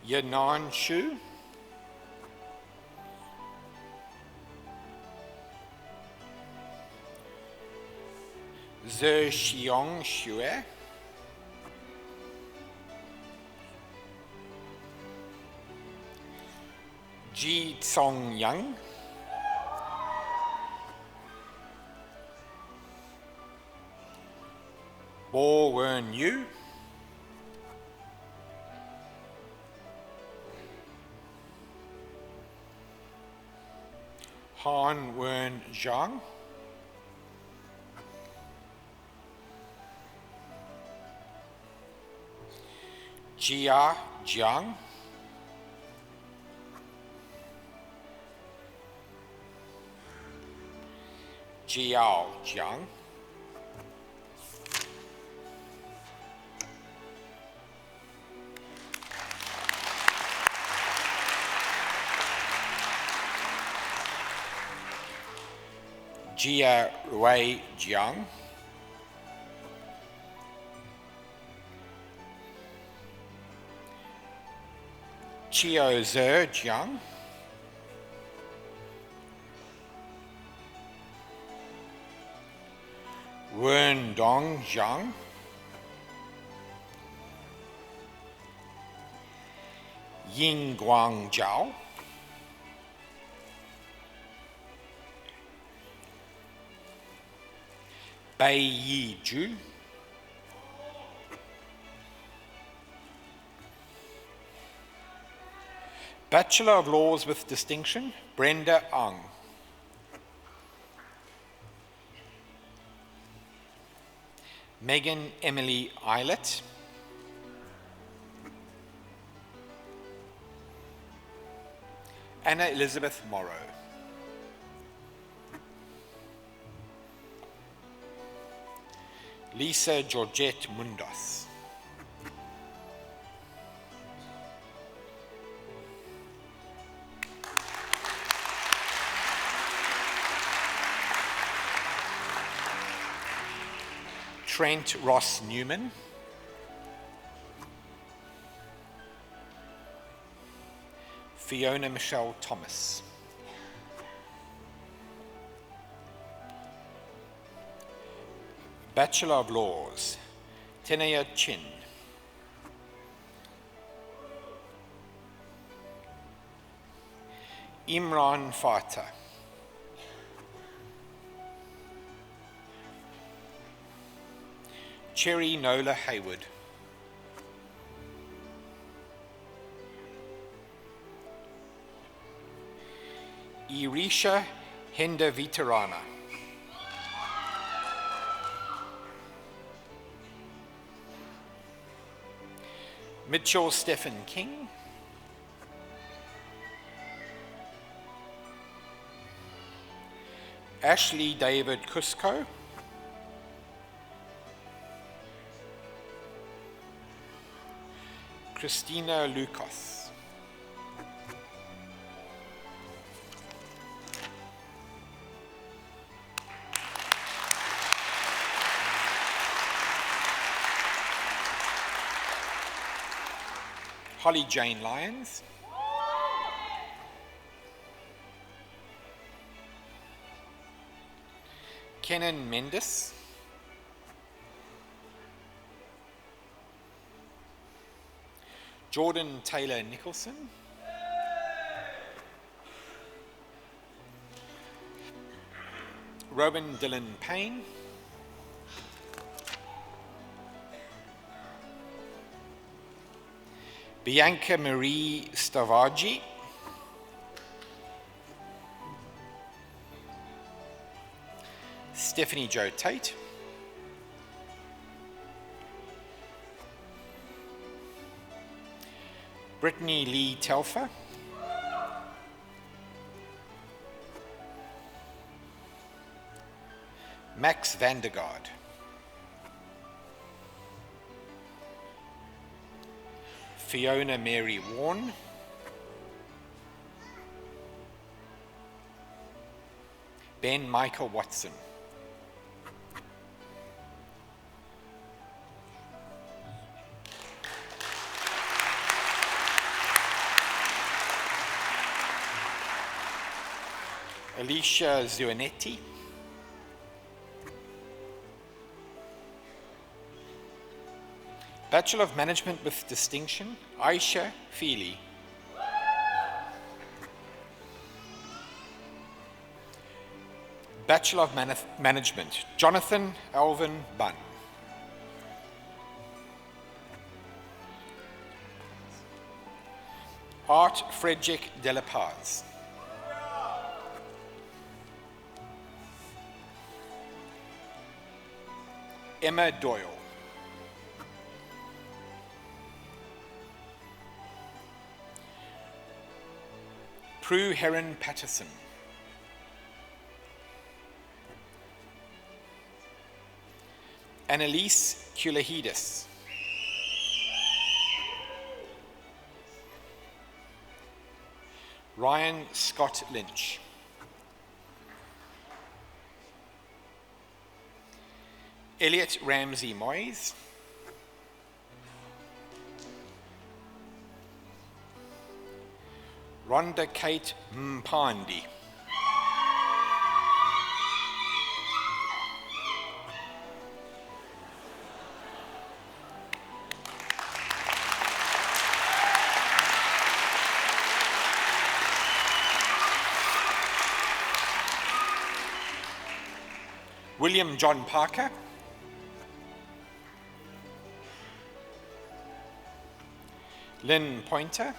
Speaker 8: Yanan Shu, Zhe Xiong Xue, Ji Tsong Yang, Bo Wen Yu, Han Wen Zhang, Jia Jiang, Jiao Jiang, Jia Wei Jiang, Chiao Zer Jiang, Wen Dong Jiang, Ying Guang Zhao, Bai Yi Ju, Bachelor of Laws with Distinction, Brenda Ang, Megan Emily Eilert, Anna Elizabeth Morrow, Lisa Georgette Mundos, Trent Ross Newman, Fiona Michelle Thomas, Bachelor of Laws, Tenaya Chin, Imran Fatah, Cherry Nola Hayward, Irisha Henda Vitarana, Mitchell Stephen King, Ashley David Cusco, Christina Lucas, Holly Jane Lyons, Kenan Mendes, Jordan Taylor Nicholson, Robin Dylan Payne, Bianca Marie Stavaggi, Stephanie Jo Tate, Brittany Lee Telfer, Max Vandergaard, Fiona Mary Warren, Ben Michael Watson, Alicia Zuanetti, Bachelor of Management with Distinction, Aisha Feely, Bachelor of Management, Jonathan Alvin Bunn, Art Frederick de la Paz, Emma Doyle, Prue Heron Patterson, Annalise Kulahidis, Ryan Scott Lynch, Elliot Ramsey Moyes, Rhonda Kate Mpandi, William John Parker, Lynn Pointer,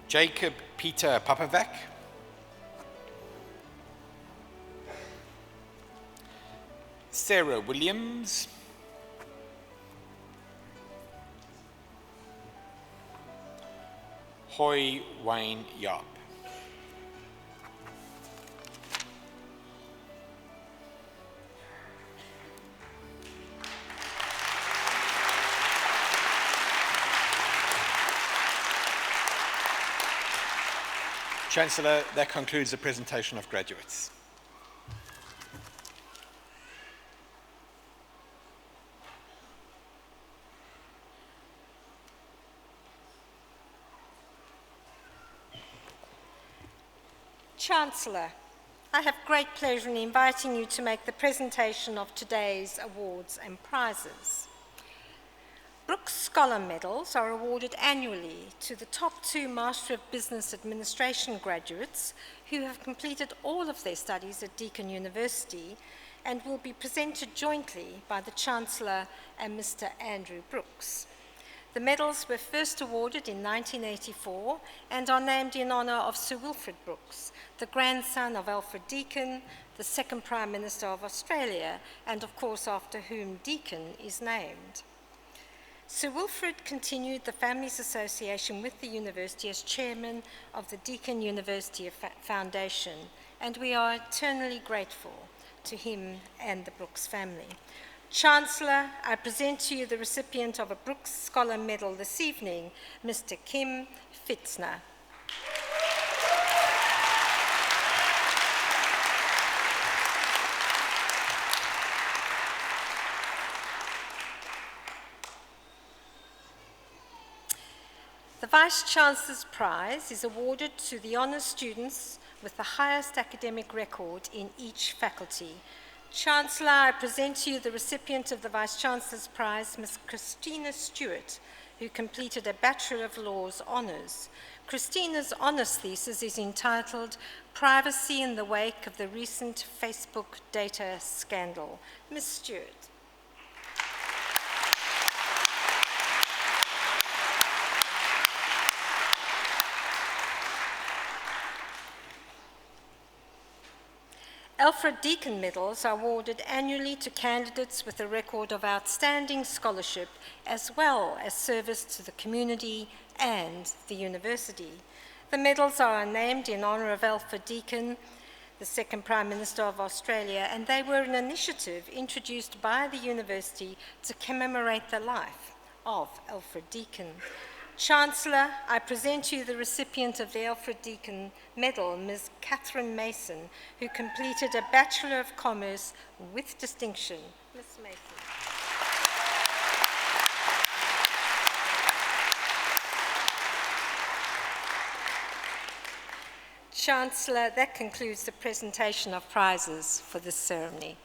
Speaker 8: Jacob Peter Papavac, Sarah Williams, Hoi Wayne Yap. Chancellor, that concludes the presentation of graduates.
Speaker 5: Chancellor, I have great pleasure in inviting you to make the presentation of today's awards and prizes. Brooks Scholar Medals are awarded annually to the top 2 Master of Business Administration graduates who have completed all of their studies at Deakin University and will be presented jointly by the Chancellor and Mr. Andrew Brooks. The medals were first awarded in 1984 and are named in honour of Sir Wilfrid Brooks, the grandson of Alfred Deakin, the second Prime Minister of Australia, and of course after whom Deakin is named. Sir Wilfrid continued the family's association with the university as chairman of the Deakin University Foundation, and we are eternally grateful to him and the Brooks family. Chancellor, I present to you the recipient of a Brooks Scholar Medal this evening, Mr. Kim Fitzner. The Vice-Chancellor's Prize is awarded to the honours students with the highest academic record in each faculty. Chancellor, I present to you the recipient of the Vice-Chancellor's Prize, Ms. Christina Stewart, who completed a Bachelor of Laws honours. Christina's honours thesis is entitled Privacy in the Wake of the Recent Facebook Data Scandal. Ms. Stewart. Alfred Deakin Medals are awarded annually to candidates with a record of outstanding scholarship as well as service to the community and the university. The medals are named in honour of Alfred Deakin, the second Prime Minister of Australia, and they were an initiative introduced by the university to commemorate the life of Alfred Deakin. Chancellor, I present to you the recipient of the Alfred Deakin Medal, Ms. Catherine Mason, who completed a Bachelor of Commerce with distinction. Ms. Mason. Chancellor, that concludes the presentation of prizes for this ceremony.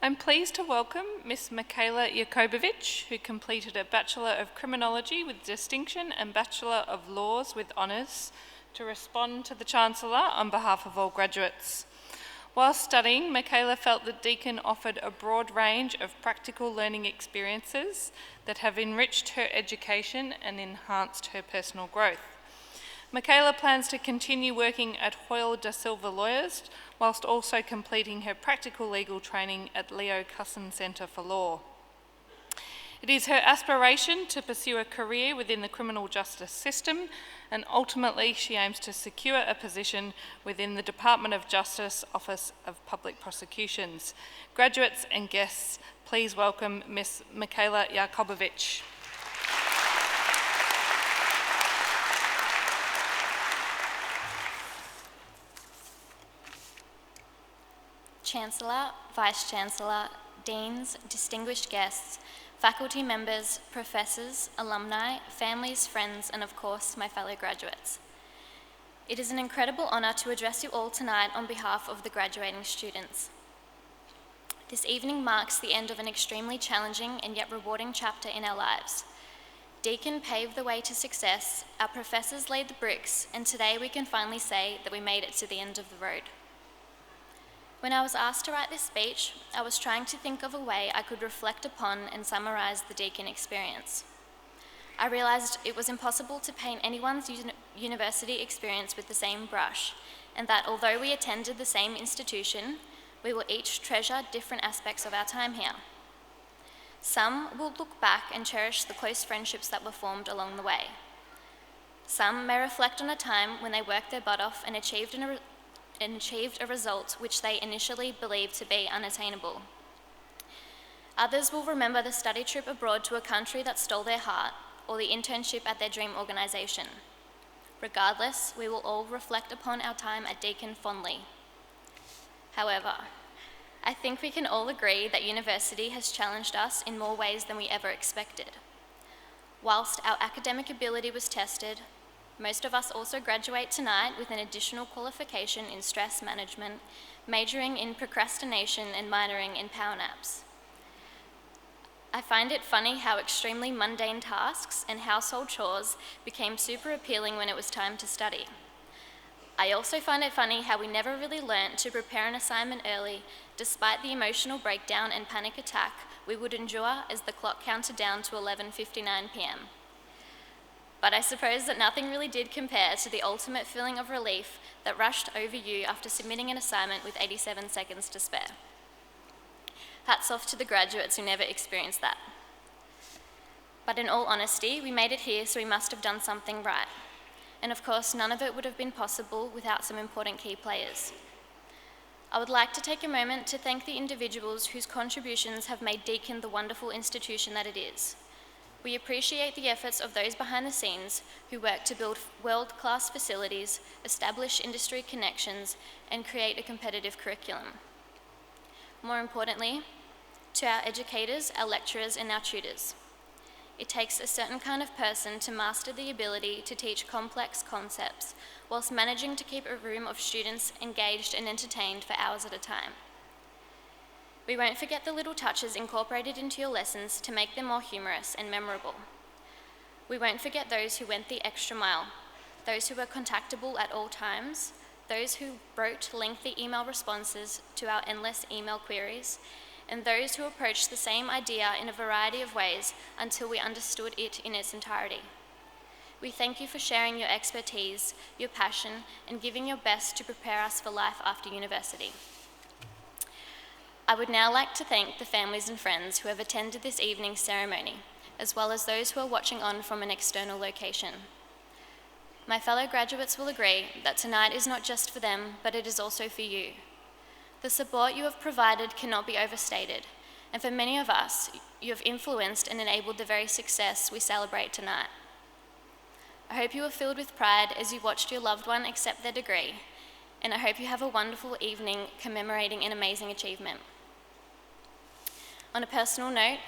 Speaker 3: I'm pleased to welcome Ms. Michaela Jakobowicz, who completed a Bachelor of Criminology with distinction and Bachelor of Laws with honours, to respond to the Chancellor on behalf of all graduates. While studying, Michaela felt that Deakin offered a broad range of practical learning experiences that have enriched her education and enhanced her personal growth. Michaela plans to continue working at Hoyle da Silva Lawyers, whilst also completing her practical legal training at Leo Cusson Centre for Law. It is her aspiration to pursue a career within the criminal justice system, and ultimately she aims to secure a position within the Department of Justice Office of Public Prosecutions. Graduates and guests, please welcome Ms. Michaela Jakobowicz.
Speaker 9: Chancellor, Vice-Chancellor, Deans, distinguished guests, faculty members, professors, alumni, families, friends, and of course, my fellow graduates. It is an incredible honour to address you all tonight on behalf of the graduating students. This evening marks the end of an extremely challenging and yet rewarding chapter in our lives. Deakin paved the way to success, our professors laid the bricks, and today we can finally say that we made it to the end of the road. When I was asked to write this speech, I was trying to think of a way I could reflect upon and summarise the Deakin experience. I realised it was impossible to paint anyone's university experience with the same brush, and that although we attended the same institution, we will each treasure different aspects of our time here. Some will look back and cherish the close friendships that were formed along the way. Some may reflect on a time when they worked their butt off and achieved a result which they initially believed to be unattainable. Others will remember the study trip abroad to a country that stole their heart, or the internship at their dream organisation. Regardless, we will all reflect upon our time at Deakin fondly. However, I think we can all agree that university has challenged us in more ways than we ever expected. Whilst our academic ability was tested, most of us also graduate tonight with an additional qualification in stress management, majoring in procrastination and minoring in power naps. I find it funny how extremely mundane tasks and household chores became super appealing when it was time to study. I also find it funny how we never really learnt to prepare an assignment early, despite the emotional breakdown and panic attack we would endure as the clock counted down to 11:59 p.m. But I suppose that nothing really did compare to the ultimate feeling of relief that rushed over you after submitting an assignment with 87 seconds to spare. Hats off to the graduates who never experienced that. But in all honesty, we made it here, so we must have done something right. And of course, none of it would have been possible without some important key players. I would like to take a moment to thank the individuals whose contributions have made Deakin the wonderful institution that it is. We appreciate the efforts of those behind the scenes who work to build world-class facilities, establish industry connections, and create a competitive curriculum. More importantly, to our educators, our lecturers, and our tutors. It takes a certain kind of person to master the ability to teach complex concepts whilst managing to keep a room of students engaged and entertained for hours at a time. We won't forget the little touches incorporated into your lessons to make them more humorous and memorable. We won't forget those who went the extra mile, those who were contactable at all times, those who wrote lengthy email responses to our endless email queries, and those who approached the same idea in a variety of ways until we understood it in its entirety. We thank you for sharing your expertise, your passion, and giving your best to prepare us for life after university. I would now like to thank the families and friends who have attended this evening's ceremony, as well as those who are watching on from an external location. My fellow graduates will agree that tonight is not just for them, but it is also for you. The support you have provided cannot be overstated, and for many of us, you have influenced and enabled the very success we celebrate tonight. I hope you are filled with pride as you watched your loved one accept their degree, and I hope you have a wonderful evening commemorating an amazing achievement. On a personal note,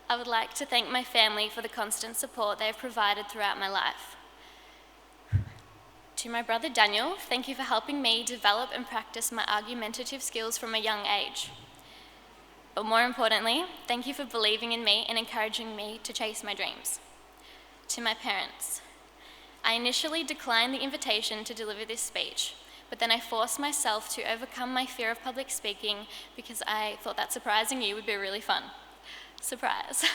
Speaker 9: I would like to thank my family for the constant support they have provided throughout my life. To my brother Daniel, thank you for helping me develop and practice my argumentative skills from a young age. But more importantly, thank you for believing in me and encouraging me to chase my dreams. To my parents, I initially declined the invitation to deliver this speech, but then I forced myself to overcome my fear of public speaking because I thought that surprising you would be really fun. Surprise.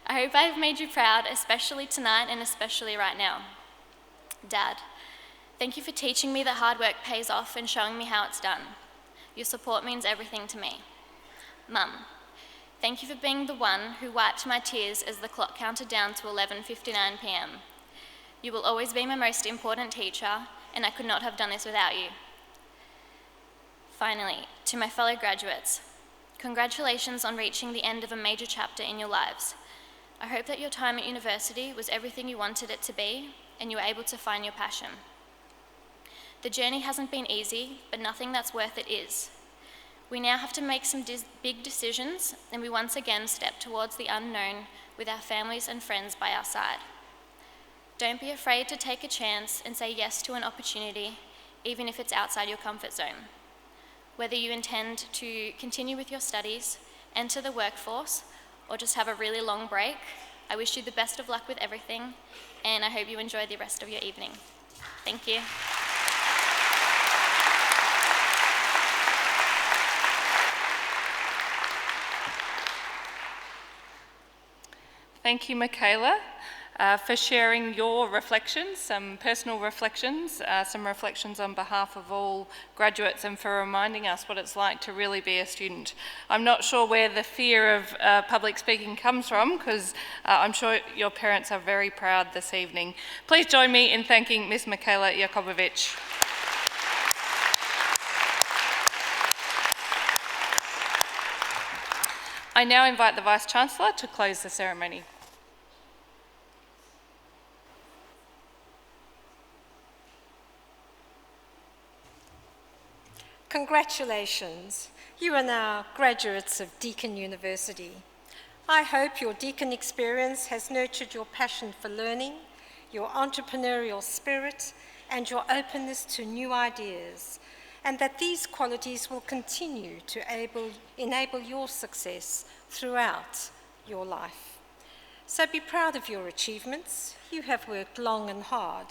Speaker 9: I hope I have made you proud, especially tonight and especially right now. Dad, thank you for teaching me that hard work pays off and showing me how it's done. Your support means everything to me. Mum, thank you for being the one who wiped my tears as the clock counted down to 11:59 p.m. You will always be my most important teacher, and I could not have done this without you. Finally, to my fellow graduates, congratulations on reaching the end of a major chapter in your lives. I hope that your time at university was everything you wanted it to be, and you were able to find your passion. The journey hasn't been easy, but nothing that's worth it is. We now have to make some big decisions, and we once again step towards the unknown with our families and friends by our side. Don't be afraid to take a chance and say yes to an opportunity, even if it's outside your comfort zone. Whether you intend to continue with your studies, enter the workforce, or just have a really long break, I wish you the best of luck with everything, and I hope you enjoy the rest of your evening. Thank you.
Speaker 3: Thank you, Michaela, for sharing your reflections, some personal reflections, some reflections on behalf of all graduates, and for reminding us what it's like to really be a student. I'm not sure where the fear of public speaking comes from, because I'm sure your parents are very proud this evening. Please join me in thanking Ms. Michaela Jakobovic. I now invite the Vice-Chancellor to close the ceremony.
Speaker 5: Congratulations, you are now graduates of Deakin University. I hope your Deakin experience has nurtured your passion for learning, your entrepreneurial spirit, and your openness to new ideas, and that these qualities will continue to enable your success throughout your life. So be proud of your achievements. You have worked long and hard,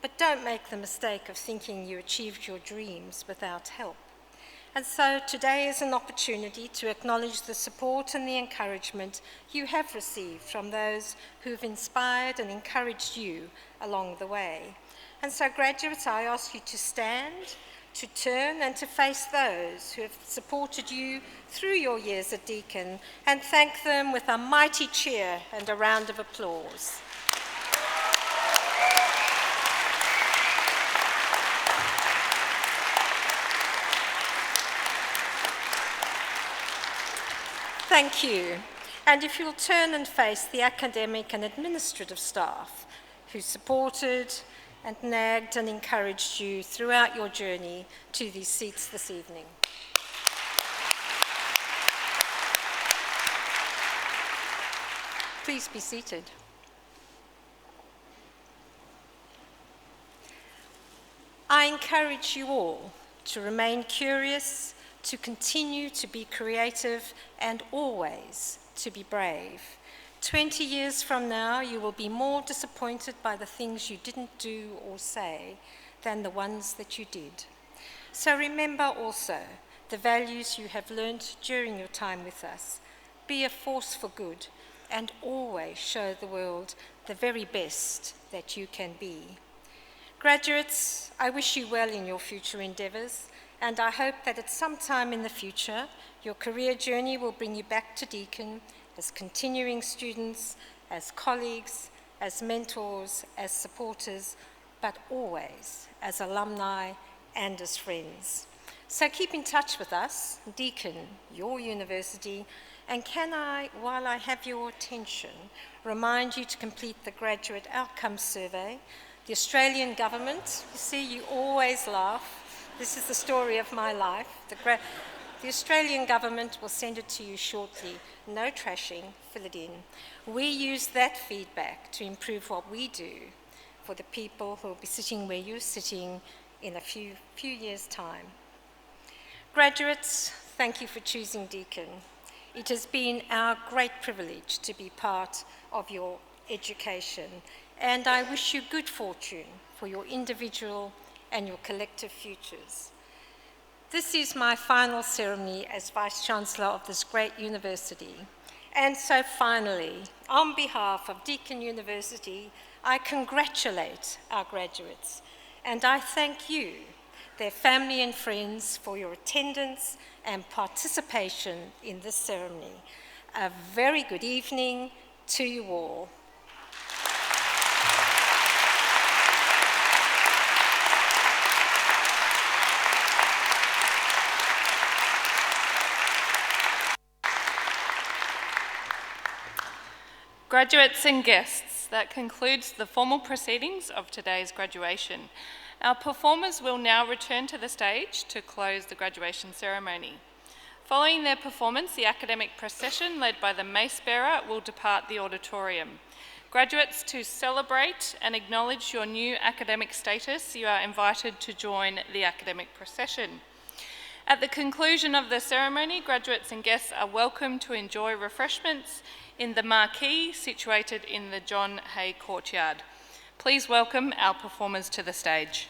Speaker 5: but don't make the mistake of thinking you achieved your dreams without help. And so today is an opportunity to acknowledge the support and the encouragement you have received from those who have inspired and encouraged you along the way. And so graduates, I ask you to stand, to turn and to face those who have supported you through your years at Deakin, and thank them with a mighty cheer and a round of applause. Thank you. And if you'll turn and face the academic and administrative staff who supported and nagged and encouraged you throughout your journey to these seats this evening. Please be seated. I encourage you all to remain curious, to continue to be creative, and always to be brave. 20 years from now, you will be more disappointed by the things you didn't do or say than the ones that you did. So remember also the values you have learned during your time with us. Be a force for good, and always show the world the very best that you can be. Graduates, I wish you well in your future endeavours, and I hope that at some time in the future, your career journey will bring you back to Deakin as continuing students, as colleagues, as mentors, as supporters, but always as alumni and as friends. So keep in touch with us, Deakin, your university, and can I, while I have your attention, remind you to complete the Graduate Outcomes Survey. The Australian government, you see, you always laugh. This is the story of my life. The Australian government will send it to you shortly. No trashing, fill it in. We use that feedback to improve what we do for the people who will be sitting where you're sitting in a few years' time. Graduates, thank you for choosing Deakin. It has been our great privilege to be part of your education, and I wish you good fortune for your individual and your collective futures. This is my final ceremony as Vice-Chancellor of this great university. And so finally, on behalf of Deakin University, I congratulate our graduates, and I thank you, their family and friends, for your attendance and participation in this ceremony. A very good evening to you all.
Speaker 3: Graduates and guests, that concludes the formal proceedings of today's graduation. Our performers will now return to the stage to close the graduation ceremony. Following their performance, the academic procession led by the mace bearer will depart the auditorium. Graduates, to celebrate and acknowledge your new academic status, you are invited to join the academic procession. At the conclusion of the ceremony, graduates and guests are welcome to enjoy refreshments in the marquee situated in the John Hay courtyard. Please welcome our performers to the stage.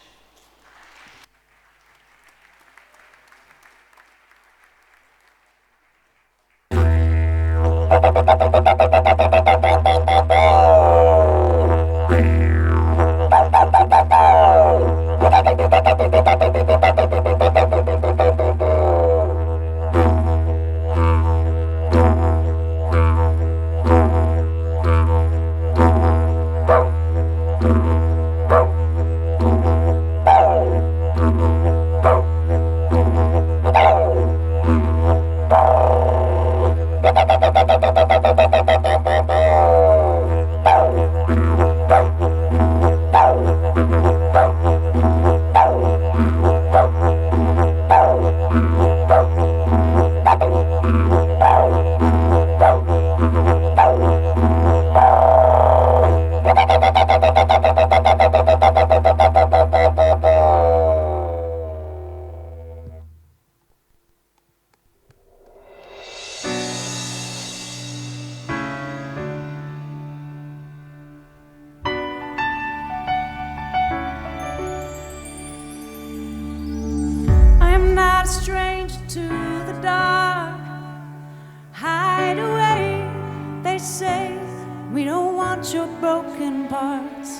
Speaker 2: parts.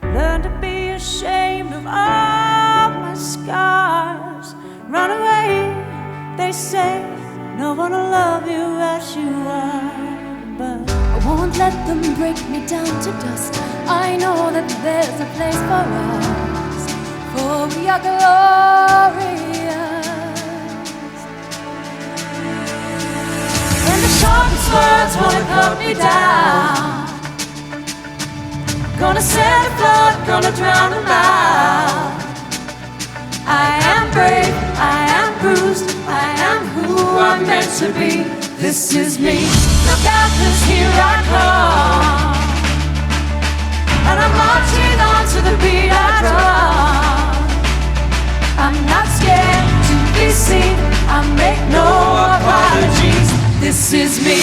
Speaker 2: Learn to be ashamed of all my scars. Run away, they say, no one will love you as you are. But I won't let them break me down to dust. I know that there's a place for us, for we are glorious. When the sharpest words wanna cut me down, gonna send a flood, gonna drown them out. I am brave, I am bruised, I am who I'm meant to be. This is me. Look out, 'cause here I come, and I'm marching on to the beat I drum. I'm not scared to be seen, I make no apologies. This is me.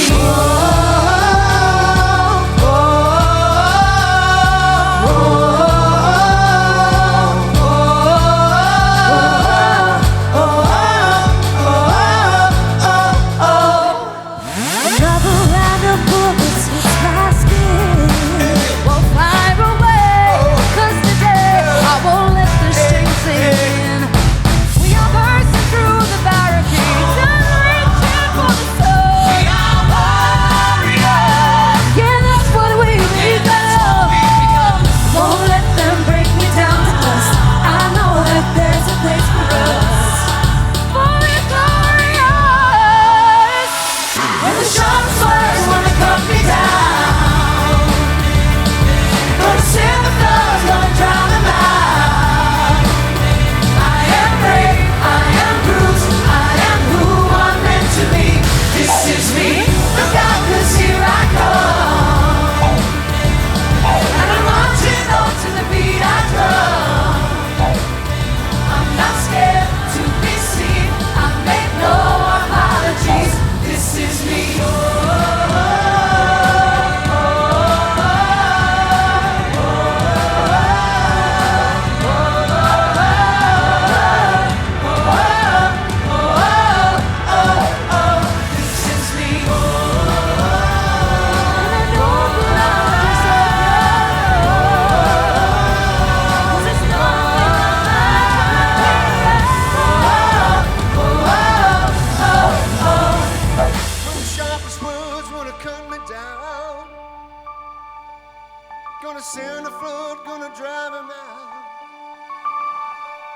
Speaker 10: Gonna send a flood, gonna drive him out.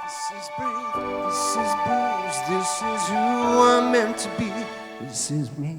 Speaker 10: This is brave, this is bruised, this is who I'm meant to be. This is me.